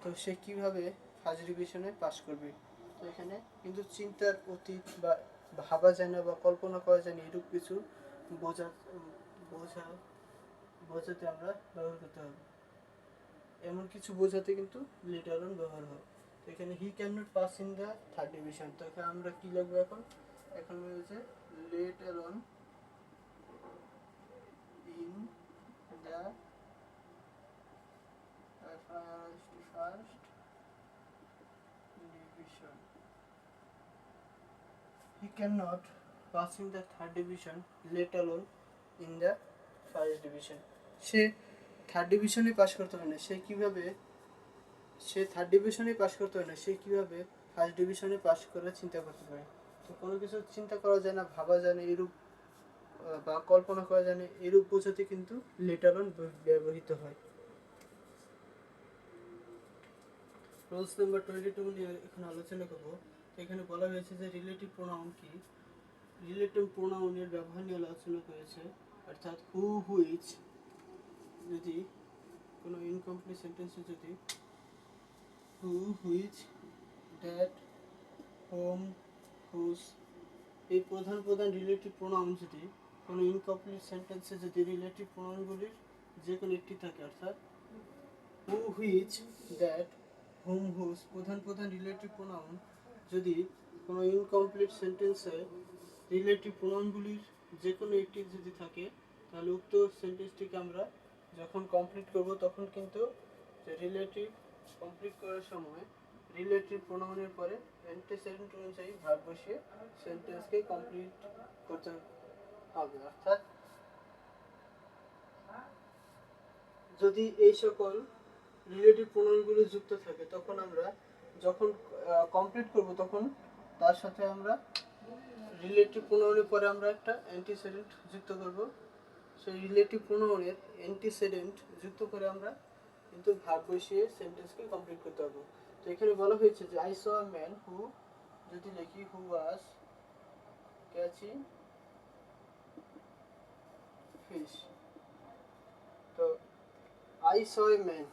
A: তো সে কীভাবে ফার্স্ট ডিভিশনে পাস করবে? তো এখানে কিন্তু চিন্তার অতীত বা ভাবা যায় না বা কল্পনা করা যায় না এরূপ কিছু বোঝা বোঝা বোঝাতে আমরা ব্যবহার করতে হবে, এমন কিছু বোঝাতে কিন্তু লেট অ্যালোন ব্যবহার হয়। তো এখানে হি can not pass in the third division, তো এখানে আমরা কী লিখবো এখন রয়েছে let alone in the first division, he cannot pass in the third division let alone in the first division, সে থার্ড ডিভিশনে পাস করতে পারে না, সে থার্ড ডিভিশনে পাস করতে পারে না, সে কীভাবে ফার্স্ট ডিভিশনে পাস করে চিন্তা করতে পারে? তো কোনো কিছু চিন্তা করা যায় না, ভাবা যায় না এরূপ বা কল্পনা করা যায় না এরূপ বোঝাতে কিন্তু লেট অ্যালোন ব্যবহৃত হয়। রুলস নাম্বার 22 নিয়ে এখন আলোচনা করবো। এখানে বলা হয়েছে যে রিলেটিভ প্রোনাউন কি? রিলেটিভ প্রোনাউনের ব্যবহার নিয়ে আলোচনা করেছে, অর্থাৎ হু হুইচ, যদি কোনো ইনকমপ্লিট সেন্টেন্সে যদি who which that whom whose এই প্রধান রিলেটিভ প্রোনাউন যদি কোনো ইনকমপ্লিট সেন্টেন্সে যদি রিলেটিভ প্রোনাউনগুলির যে কোনো একটি থাকে, অর্থাৎ who which that whom whose প্রধান রিলেটিভ প্রোনাউন যদি কোনো ইনকমপ্লিট সেন্টেন্সে রিলেটিভ প্রোনাউনগুলির যে কোনো একটি যদি থাকে, তাহলে উক্ত সেন্টেন্সটিকে আমরা যখন কমপ্লিট করব তখন কিন্তু রিলেটিভ কমপ্লিট করার সময় রিলেটিভ প্রোনাউনের পরে অ্যান্টিসেডেন্ট অনুযায়ী ভার্ব বসিয়ে সেন্টেন্সকে কমপ্লিট করতে হবে, অর্থাৎ যদি এই সকল রিলেটিভ প্রোনাউনগুলো যুক্ত থাকে তখন আমরা যখন কমপ্লিট করব তখন তার সাথে আমরা রিলেটিভ প্রোনাউনের পরে আমরা একটা অ্যান্টিসেডেন্ট যুক্ত করব, সেই রিলেটিভ প্রোনাউনের অ্যান্টিসিডেন্ট যুক্ত করে আমরা কিন্তু ভার্ব বসিয়ে সেন্টেন্সকে কমপ্লিট করতে পারবো। তো এখানে বলা হয়েছে যে I saw a man who, যদি লিখি হু ওয়াজ ক্যাচিং ফিশ। তো আই স এ ম্যান,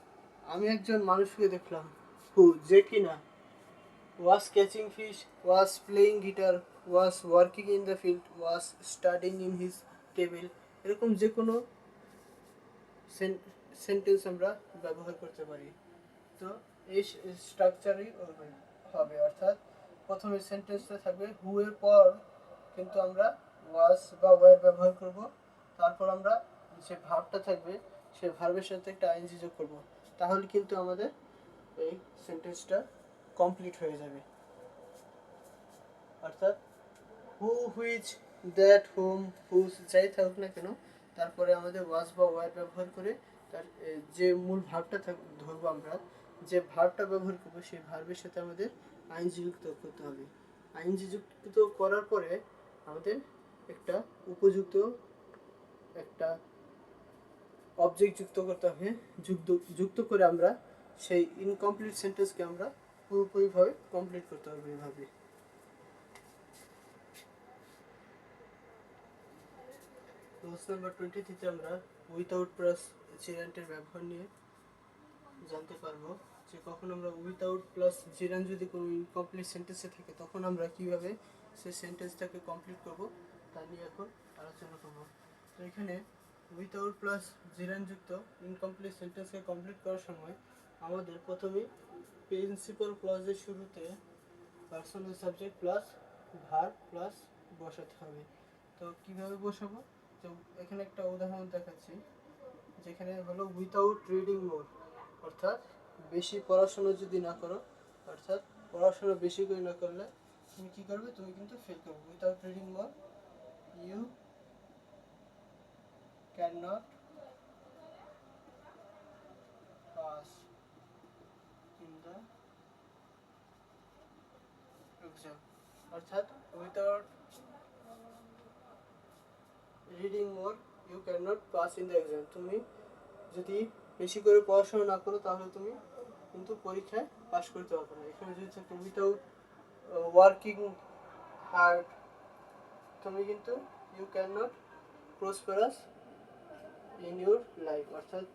A: আমি একজন মানুষকে দেখলাম, হু যে কিনা, was catching fish, was playing guitar, was working in the field, was studying in his table, এরকম যে কোনো সেন্টেন্স আমরা ব্যবহার করতে পারি। তো এই স্ট্রাকচারই হবে, অর্থাৎ প্রথমে সেন্টেন্সটা থাকবে হু এর পর কিন্তু আমরা ওয়াজ বা ওয়ার ব্যবহার করব, তারপর আমরা যে ভার্বটা থাকবে সেই ভার্বের সাথে একটা আইএনজি যোগ করব, তাহলে কিন্তু আমাদের এই সেন্টেন্সটা কমপ্লিট হয়ে যাবে। অর্থাৎ who, which, that, whom, whose যাই থাকুক না কেন, তারপরে আমাদের ওয়াজ বা ওয়ার ব্যবহার করে তার যে মূল ভার্বটা ধরবো আমরা, যে ভার্বটা ব্যবহার করবো সেই ভার্বের সাথে আমাদের আইনজি যুক্ত করতে হবে। আইনজি যুক্ত করার পরে আমাদের একটা উপযুক্ত একটা অবজেক্ট যুক্ত করতে হবে। যুক্ত করে আমরা সেই ইনকমপ্লিট সেন্টেন্সকে আমরা পুরোপুরিভাবে কমপ্লিট করতে পারবো এভাবে। রুলস নাম্বার 23 আমরা উইথাউট প্লাস জিরান্টের ব্যবহার নিয়ে জানতে পারবো যে কখন আমরা উইথাউট প্লাস জিরান যদি কোনো ইনকমপ্লিট সেন্টেন্সে থাকে তখন আমরা কিভাবে সেই সেন্টেন্সটাকে কমপ্লিট করব তা নিয়ে এখন আলোচনা করব। তো এখানে উইথাউট প্লাস জিরান যুক্ত ইনকমপ্লিট সেন্টেন্সকে কমপ্লিট করার সময় আমাদের প্রথমে প্রিন্সিপাল ক্লজের শুরুতে personal subject plus verb plus বসাতে হবে। তো কিভাবে বসাবো, তো এখানে একটা উদাহরণ দেখাচ্ছি, যেখানে হলো উইথাউট রিডিং মোর, অর্থাৎ বেশি পড়াশোনা যদি না করো, অর্থাৎ পড়াশোনা বেশি করে না করলে তুমি কি করবে, তুমি কিন্তু ফেল করবে। Without reading more you can not pass in the exam, অর্থাৎ without reading more you can not pass in the exam, তুমি যদি বেশি করে পড়াশোনা না করো তাহলে তুমি কিন্তু পরীক্ষায় পাশ করতে পারবে না। এখানে যদি থাকে উইথাউট ওয়ার্কিং হার্ড, তুমি কিন্তু you can not prosperous in your life, অর্থাৎ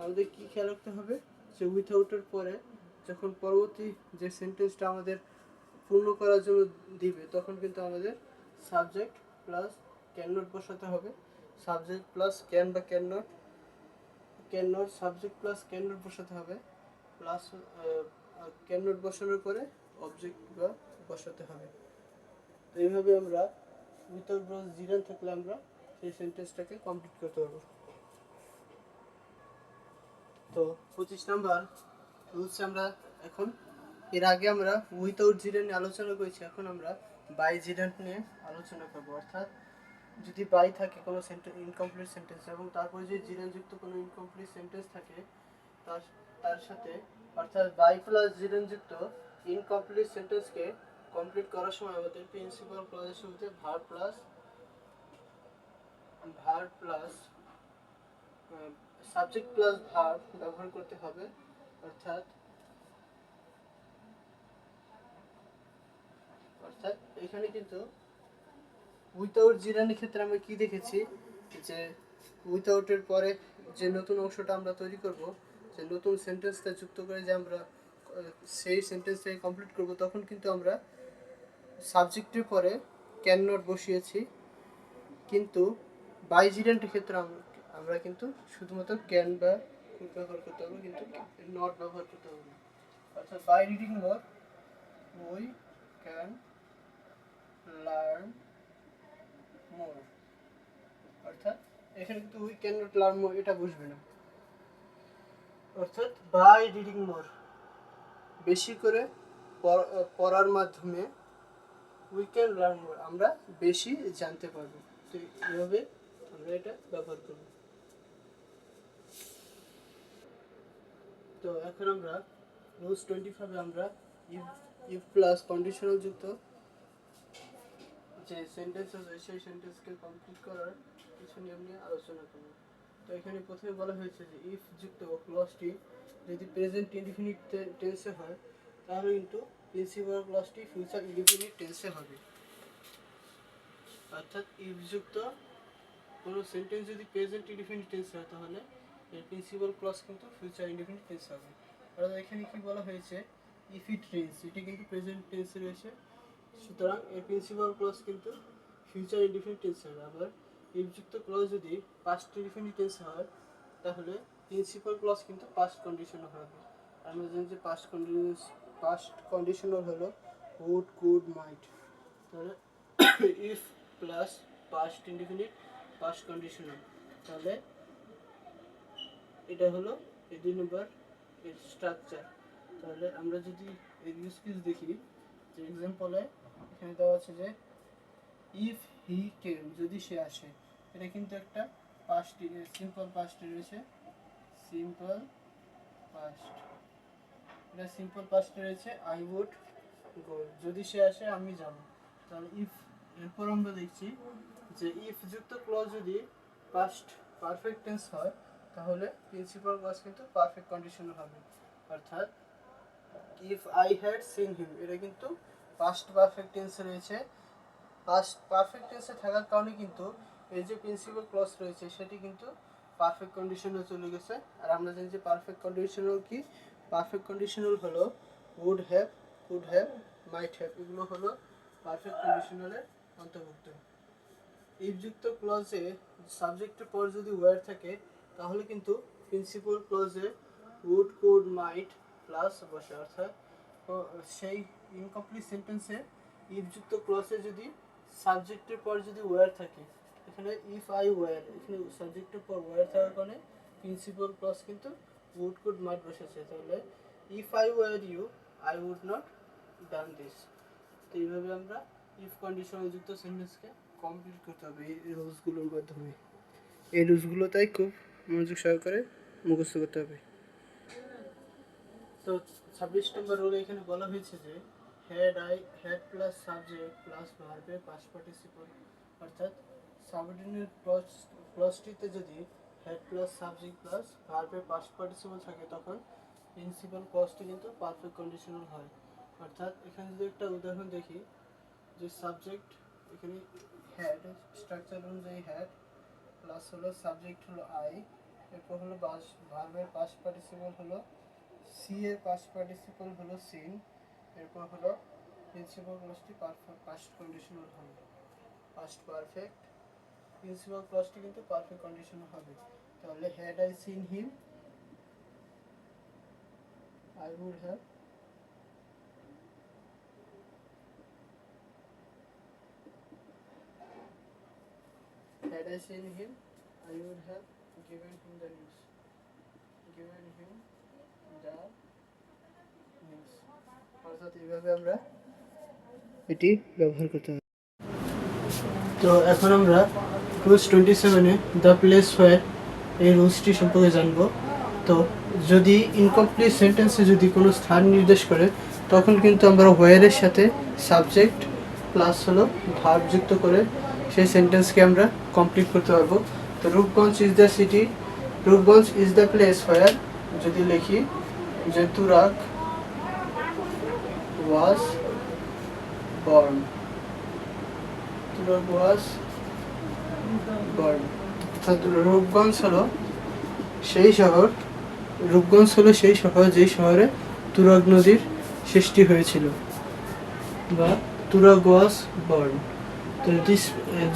A: আমাদের কি খেয়াল রাখতে হবে যে উইথাউটের পরে যখন পরবর্তী যে সেন্টেন্সটা আমাদের পূর্ণ করার জন্য দিবে তখন কিন্তু আমাদের সাবজেক্ট প্লাস ক্যান নট বসাতে হবে। সাবজেক্ট প্লাস ক্যান বা can not subject plus can not বসাতে হবে, প্লাস ক্যান নট বসানোর পরে অবজেক্ট বা বসাতে হবে। তো এইভাবে আমরা উইথাউট প্লাস জিরান থাকলে আমরা সেই সেন্টেন্সটাকে কমপ্লিট করতে পারবো। তো 25 নাম্বার রুলস আমরা এখন, এর আগে আমরা উইথাউট জিরান নিয়ে আলোচনা করেছি, এখন আমরা বাই জিরান নিয়ে আলোচনা করবো। অর্থাৎ যদি বাই থাকে কোনো সেন্টেন্স ইনকমপ্লিট সেন্টেন্স এবং তারপরে যদি জিরানযুক্ত কোনো ইনকমপ্লিট সেন্টেন্স থাকে তার তার সাথে, অর্থাৎ বাই প্লাস জিরানযুক্ত ইনকমপ্লিট সেন্টেন্সকে কমপ্লিট করার সময় আমাদের প্রিন্সিপাল ক্লজের শুরুতে verb plus subject plus verb ব্যবহার করতে হবে। অর্থাৎ এখানে কিন্তু উইথাউট জিরানের ক্ষেত্রে আমরা কি দেখেছি যে উইথাউটের পরে যে নতুন অংশটা আমরা তৈরি করব, যে নতুন সেন্টেন্সটা যুক্ত করে যে আমরা সেই সেন্টেন্সটাকে কমপ্লিট করব, তখন কিন্তু আমরা সাবজেক্টের পরে ক্যান নট বসিয়েছি, কিন্তু বাই জিরান্টের ক্ষেত্রে আমরা কিন্তু শুধুমাত্র ক্যান বা ব্যবহার করতে হবে, কিন্তু নট ব্যবহার করতে হবে না। অর্থাৎ by reading more we can learn more, অর্থাৎ এখানে কিন্তু we can not learn more এটা বুঝবে না। অর্থাৎ বাই রিডিং মোর, বেশি করে পড়ার মাধ্যমে উই ক্যান লার্ন মোর, আমরা বেশি জানতে পারবো। তো এইভাবে আমরা এটা ব্যবহার করব। তো এখন আমরা রুলস 25 আমরা ইফ প্লাস কন্ডিশনাল যুক্ত যে সেন্টেন্স আছে সেই সেন্টেন্সকে কমপ্লিট করার কিছু নিয়ম নিয়ে আলোচনা করব। তো এখানে প্রথমে বলা হয়েছে যে ইফ যুক্ত ক্লজটি যদি প্রেজেন্ট ইনডিফিনিট টেন্সে হয় তাহলে কিন্তু প্রিন্সিপাল ক্লজটি ফিউচার ইনডিফিনিট টেন্সে হবে। অর্থাৎ ইফ যুক্ত কোনো সেন্টেন্স যদি প্রেজেন্ট ইনডিফিনিট টেন্সে হয় তাহলে এর প্রিন্সিপাল ক্লজ কিন্তু ফিউচার ইনডিফিনিট টেন্স হবে। অর্থাৎ এখানে কি বলা হয়েছে, ইফ ইট রেইনস, এটি কিন্তু প্রেজেন্ট টেন্সে রয়েছে, সুতরাং এর প্রিন্সিপাল ক্লজ কিন্তু ফিউচার ইনডিফিনিট টেন্সে হবে। আবার ইফ যুক্ত ক্লজ যদি পাস্ট ইনডিফিনিট টেন্সে হয় তাহলে প্রিন্সিপাল ক্লজ কিন্তু পাস্ট কন্ডিশনাল হবে। আমরা জানি যে পাস্ট কন্ডিশনাল হলো উড, কুড, মাইট। তাহলে if plus past indefinite past conditional, তাহলে এটা হলো এই 2 নম্বর এর স্ট্রাকচার। তাহলে আমরা যদি এর ইউজ কেস দেখি, যে এক্সাম্পলে এখানে দেওয়া আছে যে ইফ হি কেম, যদি সে আসে, এটা কিন্তু একটা পাস্ট, সিম্পল পাস্টে রয়েছে, সিম্পল পাস্ট, এটা সিম্পল পাস্টে রয়েছে আই উড গো, যদি সে আসে আমি যাব। তাহলে ইফ, এরপর আমরা দেখছি যে ইফ যুক্ত ক্লজ যদি পাস্ট পারফেক্ট টেন্স হয় তাহলে প্রিন্সিপাল ক্লজ কিন্তু পারফেক্ট কন্ডিশনাল হবে। অর্থাৎ if I had seen him, এটা কিন্তু পাস্ট পারফেক্ট টেন্সে রয়েছে, পাস্ট পারফেক্ট টেন্সে থাকার কারণে কিন্তু এই যে প্রিন্সিপাল ক্লজ রয়েছে সেটি কিন্তু পারফেক্ট কন্ডিশনাল চলে গেছে। আর আমরা জানি যে পারফেক্ট কন্ডিশনাল কি, পারফেক্ট কন্ডিশনাল হলো would have, could have, might have, এগুলো হলো পারফেক্ট কন্ডিশনালের অন্তর্ভুক্ত। ইফ যুক্ত ক্লজে সাবজেক্টের পর যদি ওয়্যার থাকে তাহলে কিন্তু প্রিন্সিপাল ক্লজে উড, কুড, মাইট প্লাস বসে। অর্থাৎ সেই ইনকমপ্লিট সেন্টেন্সে ইফ যুক্ত ক্লজে যদি সাবজেক্টের পর যদি ওয়্যার থাকে, এখানে ইফ আই ওয়্যার, এখানে সাবজেক্টের পর ওয়্যার থাকার কারণে প্রিন্সিপাল ক্লজ কিন্তু উড, কুড, মাইট বসেছে। তাহলে if I were you I would not done this. তো এইভাবে আমরা ইফ কন্ডিশনাল যুক্ত সেন্টেন্সকে কমপ্লিট করতে হবে এই রুলসগুলোর মাধ্যমে। এই রুলসগুলো তাই খুব মনোযোগ সহকারে মুখস্থ করতে হবে। তো 26 নম্বর রুলে এখানে বলা হয়েছে যে হ্যাড প্লাস সাবজেক্ট প্লাস ভার্বের পাস্ট পার্টিসিপল, অর্থাৎ সাবঅর্ডিনেট ক্লজটিতে যদি হ্যাড প্লাস সাবজেক্ট প্লাস ভার্বের পাস্ট পার্টিসিপল থাকে তখন প্রিন্সিপাল ক্লজটি কিন্তু পারফেক্ট কন্ডিশনাল হয়। অর্থাৎ এখানে যদি একটা উদাহরণ দেখি, যে সাবজেক্ট এখানে হ্যাড, স্ট্রাকচার অনুযায়ী হ্যাড প্লাস হলো সাবজেক্ট হলো আই, এরপর হলো ভার্বের পাস্ট পার্টিসিপল হলো সি, এর পাস্ট পার্টিসিপল হলো সিন, এরপর হলো প্রিন্সিপাল ক্লজটি পাস্ট কন্ডিশনাল হবে, পাস্ট পারফেক্ট, প্রিন্সিপাল ক্লজটি কিন্তু পারফেক্ট কন্ডিশনাল হবে। তাহলে had I seen him I would have, had I seen him I would have given him the news, given him the news। অর্থাৎ এইভাবে আমরা এটি ব্যবহার করতে হবে। তো এখন আমরা রুলস 27-এ দ্য প্লেস হোয়ার এই রুলসটি সম্পর্কে জানব। তো যদি ইনকমপ্লিট সেন্টেন্সে যদি কোনো স্থান নির্দেশ করে তখন কিন্তু আমরা হোয়ারের সাথে সাবজেক্ট প্লাস হলো ভার্ব যুক্ত করে সেই সেন্টেন্সকে আমরা কমপ্লিট করতে পারবো। তো Rupganj is the city, Rupganj is the place where যদি লিখি যে Turag was born, Turag was born, অর্থাৎ রূপগঞ্জ হলো সেই শহর, রূপগঞ্জ হলো সেই শহর যেই শহরে তুরাগ নদীর সৃষ্টি হয়েছিল, বা তুরাগ ওয়াজ বর্ন। তো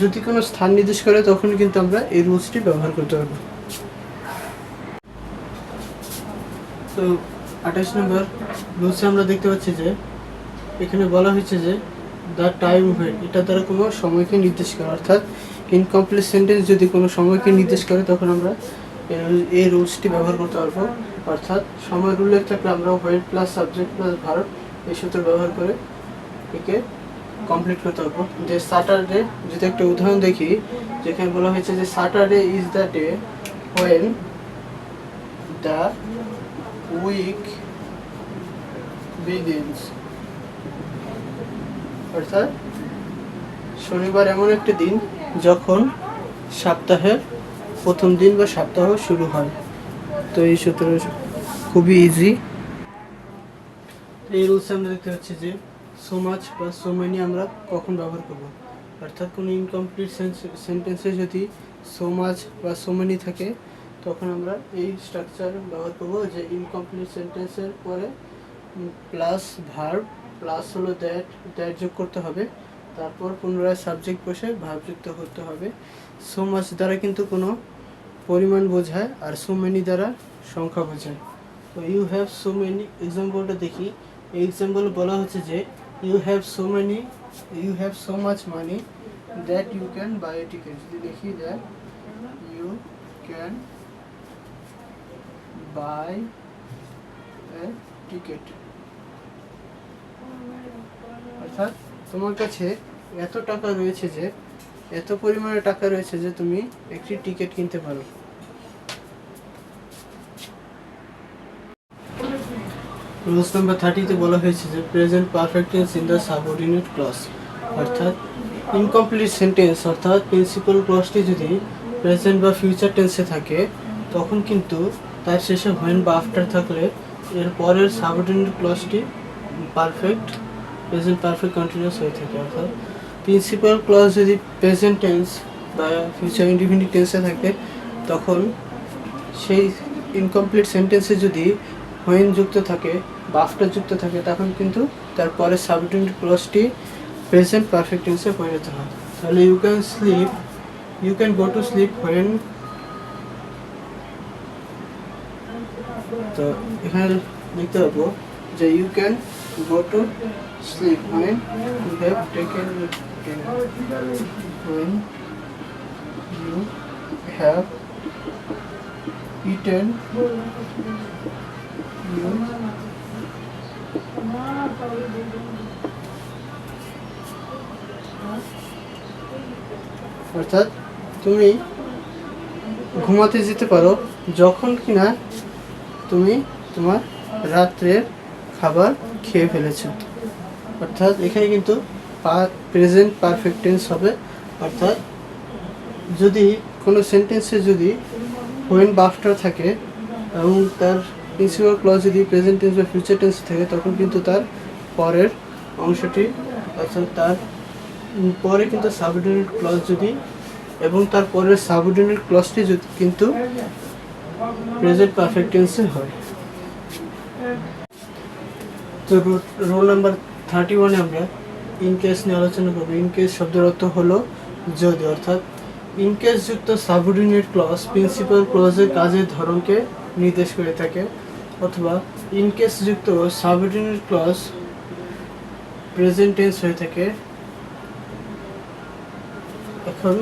A: যদি কোনো স্থান নির্দেশ করে তখন কিন্তু আমরা এই রুলসটি ব্যবহার করতে পারবো। তো 28 নম্বর রুলসে আমরা দেখতে পাচ্ছি যে এখানে বলা হয়েছে যে দ্য টাইম হোয়েন, এটা দ্বারা কোনো সময়কে নির্দেশ করে, অর্থাৎ ইনকমপ্লিট সেন্টেন্স যদি কোনো সময়কে নির্দেশ করে তখন আমরা এই রুলসটি ব্যবহার করতে পারবো। অর্থাৎ সময়ের উল্লেখ থাকলে আমরা when plus subject plus verb এই সূত্র ব্যবহার করে একে কমপ্লিট করতে পারবো। যে স্যাটারডে, যদি একটা উদাহরণ দেখি যেখানে বলা হয়েছে যে Saturday is the day when the week begins, অর্থাৎ শনিবার এমন একটা দিন যখন সপ্তাহের প্রথম দিন বা সপ্তাহ শুরু হয়। তো এই সূত্র খুবই ইজি। এই রুলস আমরা দেখতে পাচ্ছি যে সো মাচ বা সো মেনি আমরা কখন ব্যবহার করব, অর্থাৎ কোনো ইনকমপ্লিট সেন্টেন্সে যদি সো মাচ বা সো মেনি থাকে তখন আমরা এই স্ট্রাকচার ব্যবহার করব যে ইনকমপ্লিট সেন্টেন্সের পরে প্লাস ভার্ব প্লাস হলো দ্যাট যোগ করতে হবে, তারপর পুনরায় সাবজেক্ট বসে ভার্ব যুক্ত করতে হবে। সো মাচ দ্বারা কিন্তু কোনো পরিমাণ বোঝায় আর সো মেনি দ্বারা সংখ্যা বোঝায়। তো ইউ হ্যাভ সো মেনি এক্সাম্পলটা দেখি। এই এক্সাম্পল বলা হচ্ছে যে you have so much money that you can buy a ticket. যদি দেখি that you can buy a ticket, অর্থাৎ তোমার কাছে এত টাকা রয়েছে যে এত পরিমাণে টাকা রয়েছে যে তুমি একটি টিকিট কিনতে পারো। রুলস নাম্বার 30 তে বলা হয়েছে যে present perfect tense in the subordinate clause, অর্থাৎ ইনকমপ্লিট সেন্টেন্স অর্থাৎ প্রিন্সিপাল ক্লজটি যদি প্রেজেন্ট বা ফিউচার টেন্সে থাকে তখন কিন্তু তার শেষে হোয়েন বা আফটার থাকলে এর পরের সাবঅর্ডিনেট ক্লজটি প্রেজেন্ট পারফেক্ট কন্টিনিউয়াস হয়ে থাকে। অর্থাৎ প্রিন্সিপাল ক্লজ যদি প্রেজেন্ট টেন্স বা ফিউচার ইনডিফিনিট টেন্সে থাকে তখন সেই ইনকমপ্লিট সেন্টেন্সে যদি হোয়েন যুক্ত থাকে বা আফটার যুক্ত থাকে তখন কিন্তু তারপরে সাবঅর্ডিনেট ক্লজটি প্রেজেন্ট পারফেক্ট টেন্সে পরিণত হয়। তাহলে you can go to sleep when, তো এখানে লিখতে পারবো যে you can go to sleep when you have taken when you have eaten you অর্থাৎ তুমি ঘুমাতে যেতে পারো যখন কিনা তুমি তোমার রাত্রের খাবার খেয়ে ফেলেছো। অর্থাৎ এখানে কিন্তু প্রেজেন্ট পারফেক্ট টেন্স হবে। অর্থাৎ যদি কোনো সেন্টেন্সে যদি হোয়েন বা আফটার থাকে এবং তার প্রিন্সিপাল ক্লজ যদি প্রেজেন্ট টেন্স বা ফিউচার টেন্স থাকে তখন কিন্তু তার পরের অংশটি অর্থাৎ তার পরে কিন্তু সাবঅর্ডিনেট ক্লজ যদি এবং তার পরের সাবঅর্ডিনেট ক্লজটি যদি কিন্তু প্রেজেন্ট পারফেক্ট টেন্সে হয়। তো রোল নাম্বার 31 আমরা ইনকেস নিয়ে আলোচনা করবো। ইনকেস শব্দের অর্থ হলো যদি, অর্থাৎ ইনকেস যুক্ত সাবঅর্ডিনেট ক্লজ প্রিন্সিপাল ক্লজের কাজের ধরনকে নির্দেশ করে থাকে, অথবা ইনকেস যুক্ত সাবঅর্ডিনেট ক্লজ প্রেজেন্ট টেন্স হয়ে থাকে। এখন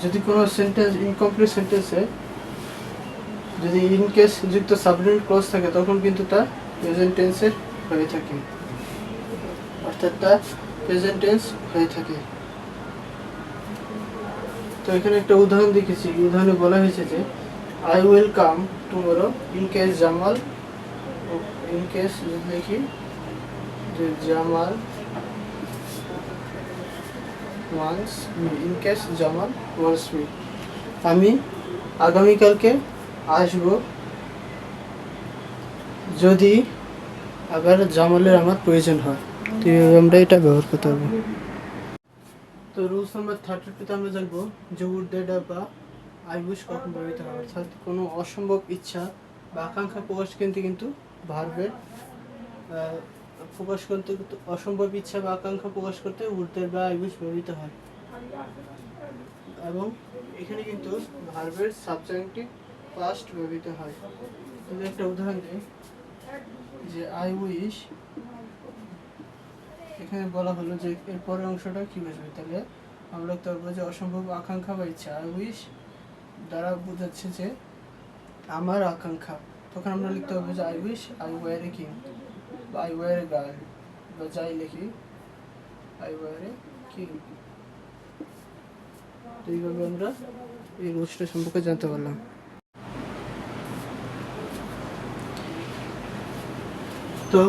A: যদি কোনো সেন্টেন্স ইনকমপ্লিট সেন্টেন্সে যদি ইনকেস যুক্ত সাবঅর্ডিনেট ক্লজ থাকে তখন কিন্তু তা প্রেজেন্ট টেন্সের হয়ে থাকে, অর্থাৎ তা প্রেজেন্ট টেন্স হয়ে থাকে। তো এখানে একটা উদাহরণ দেখেছি। উদাহরণে বলা হয়েছে যে I will come tomorrow in case Jamal, in case যদি দেখি যে Jamal wants me, in case Jamal wants me, আমি আগামীকালকে আসবো যদি আবার জামালের আমার প্রয়োজন হয়। তো আমরা এটা ব্যবহার করতে পারবো। তো রুলস নাম্বার 32 আমরা জানবো যে উড দ্যাট বা আই উইশ কখন ব্যবহৃত হয়। অর্থাৎ কোনো অসম্ভব ইচ্ছা বা আকাঙ্ক্ষা প্রকাশ করতে কিন্তু ভার্বের প্রকাশ করতে অসম্ভব ইচ্ছা বা আকাঙ্ক্ষা প্রকাশ করতে উড দ্যাট বা আই উইশ ব্যবহৃত হয়। এবং এখানে কিন্তু ভার্বের সাবজেক্টিভ পাস্ট ব্যবহৃত হয়। যদি একটা উদাহরণ দিই যে আই উইশ, এখানে বলা হলো যে এর পরের অংশটা কী বুঝবে, তাহলে আমরা লিখতে পারবো যে অসম্ভব আকাঙ্ক্ষা বা ইচ্ছা। আই উইশ দ্বারা বোঝাচ্ছে যে আমার আকাঙ্ক্ষা, তখন আমরা লিখতে পারবো যে I wish I were a king বা আই ওয়ার এ গার্ল, বা যাই লিখি আই ওয়ার এ কিং। তো এইভাবে আমরা এই রুলসটা সম্পর্কে জানতে পারলাম। তো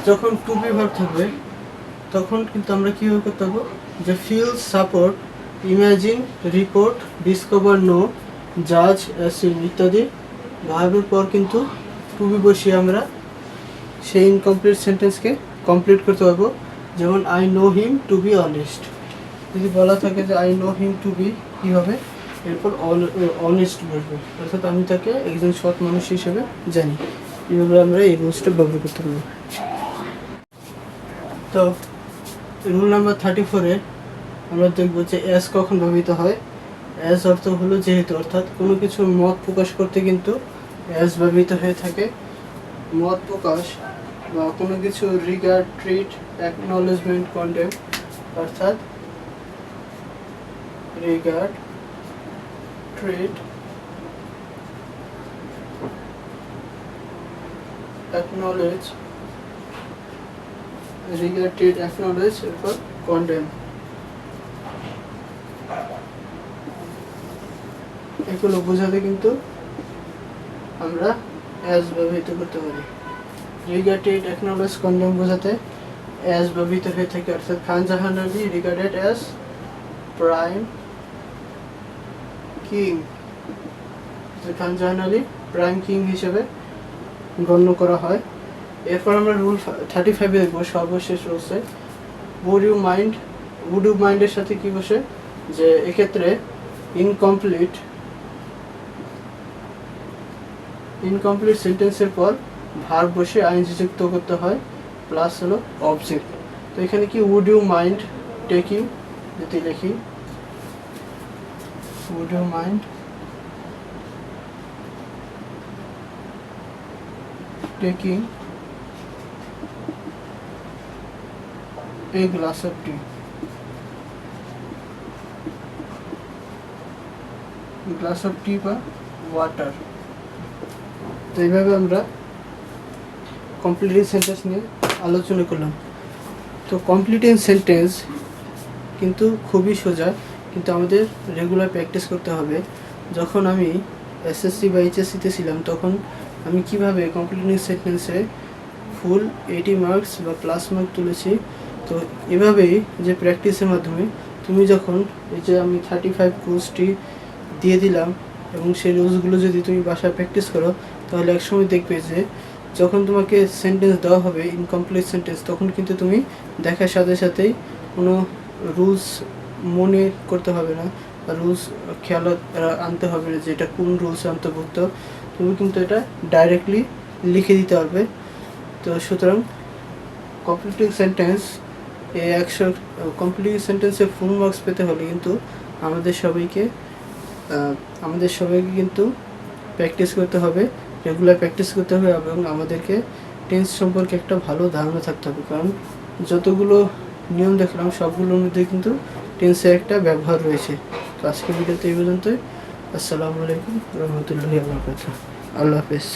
A: যখন টু বি ভার্ব থাকবে তখন কিন্তু আমরা কীভাবে করতে পারবো যে feel support imagine, report, discover, know, জাজ, অ্যাসিউম ইত্যাদি ভার্বের পর কিন্তু টু বি বসিয়ে আমরা সেই ইনকমপ্লিট সেন্টেন্সকে কমপ্লিট করতে পারবো। যেমন I know him to be honest, যদি বলা থাকে যে I know him to be, কী হবে, এরপর অনেস্ট বসবে, অর্থাৎ আমি তাকে একজন সৎ মানুষ হিসেবে জানি। এইভাবে আমরা এই রুলসটা ব্যবহার করতে পারবো। তো রুল নাম্বার 34-এ আমরা দেখবো যে অ্যাজ কখন ব্যবহৃত হয়। অ্যাজ অর্থ হলো যেহেতু, অর্থাৎ কোনো কিছুর মত প্রকাশ করতে কিন্তু অ্যাজ ব্যবহৃত হয়ে থাকে। মত প্রকাশ বা কোনো কিছু রিগার্ড, ট্রিট, অ্যাকনলেজমেন্ট, কন্ডেম, অর্থাৎ regard, treat, acknowledge, regard, treat, acknowledge, এরপর কন্ডেম, এগুলো বোঝাতে কিন্তু আমরা অ্যাজ ব্যবহৃত করতে পারি। রিগার্ড, ট্রিট, অ্যাকনলেজ, কন্ডেম বোঝাতে অ্যাজ ব্যবহৃত হয়ে থাকে, অর্থাৎ Khan Jahan Ali regarded as prime king, Khan Jahan Ali prime king হিসেবে গণ্য করা হয়। এরপর আমরা রুল 35-এ দেখবো, সর্বশেষ রয়েছে would you mind. Would you মাইন্ডের সাথে কি বসে, যে এক্ষেত্রে ইনকমপ্লিট সেন্টেন্সের পর ভার্ব বসে আইএনজি যুক্ত করতে হয়, প্লাস হলো অবজেক্ট। তো এখানে কি উড ইউ মাইন্ড টেকিং, যদি লিখি would you mind taking a glass of tea, glass of tea বা ওয়াটার। তো এইভাবে আমরা কমপ্লিটিং সেন্টেন্স নিয়ে আলোচনা করলাম। তো কমপ্লিটিং সেন্টেন্স কিন্তু খুবই সোজা, কিন্তু আমাদের রেগুলার প্র্যাকটিস করতে হবে। যখন আমি এসএসসি বা এইচএসসিতে ছিলাম, তখন আমি কিভাবে কমপ্লিটিং সেন্টেন্সে ফুল 80 মার্কস বা প্লাস মার্ক তুলেছি। তো এভাবেই যে প্র্যাকটিসের মাধ্যমে তুমি যখন এই যে আমি 35 রুলসটি দিয়ে দিলাম, এবং সেই রুলসগুলো যদি তুমি বাসায় প্র্যাকটিস করো, তাহলে একসময় দেখবে যে যখন তোমাকে সেন্টেন্স দেওয়া হবে ইনকমপ্লিট সেন্টেন্স, তখন কিন্তু তুমি দেখার সাথে সাথেই কোনো রুলস মনে করতে হবে না, বা রুলস খেয়াল আনতে হবে না যে এটা কোন রুলসে অন্তর্ভুক্ত। তুমি কিন্তু এটা ডাইরেক্টলি লিখে দিতে পারবে। তো সুতরাং কমপ্লিটিং সেন্টেন্স কমপ্লিটিং সেন্টেন্সে ফুল মার্কস পেতে হলে কিন্তু আমাদের সবাইকে কিন্তু প্র্যাকটিস করতে হবে, রেগুলার প্র্যাকটিস করতে হবে, এবং আমাদেরকে টেন্স সম্পর্কে একটা ভালো ধারণা থাকতে হবে। কারণ যতগুলো নিয়ম দেখলাম সবগুলোর মধ্যে কিন্তু টেন্সের একটা ব্যবহার রয়েছে। তো আজকের ভিডিওতে এই পর্যন্তই। আসসালামু আলাইকুম রহমতুল্লাহি ওয়া বারাকাতুহু। আল্লাহ হাফেজ।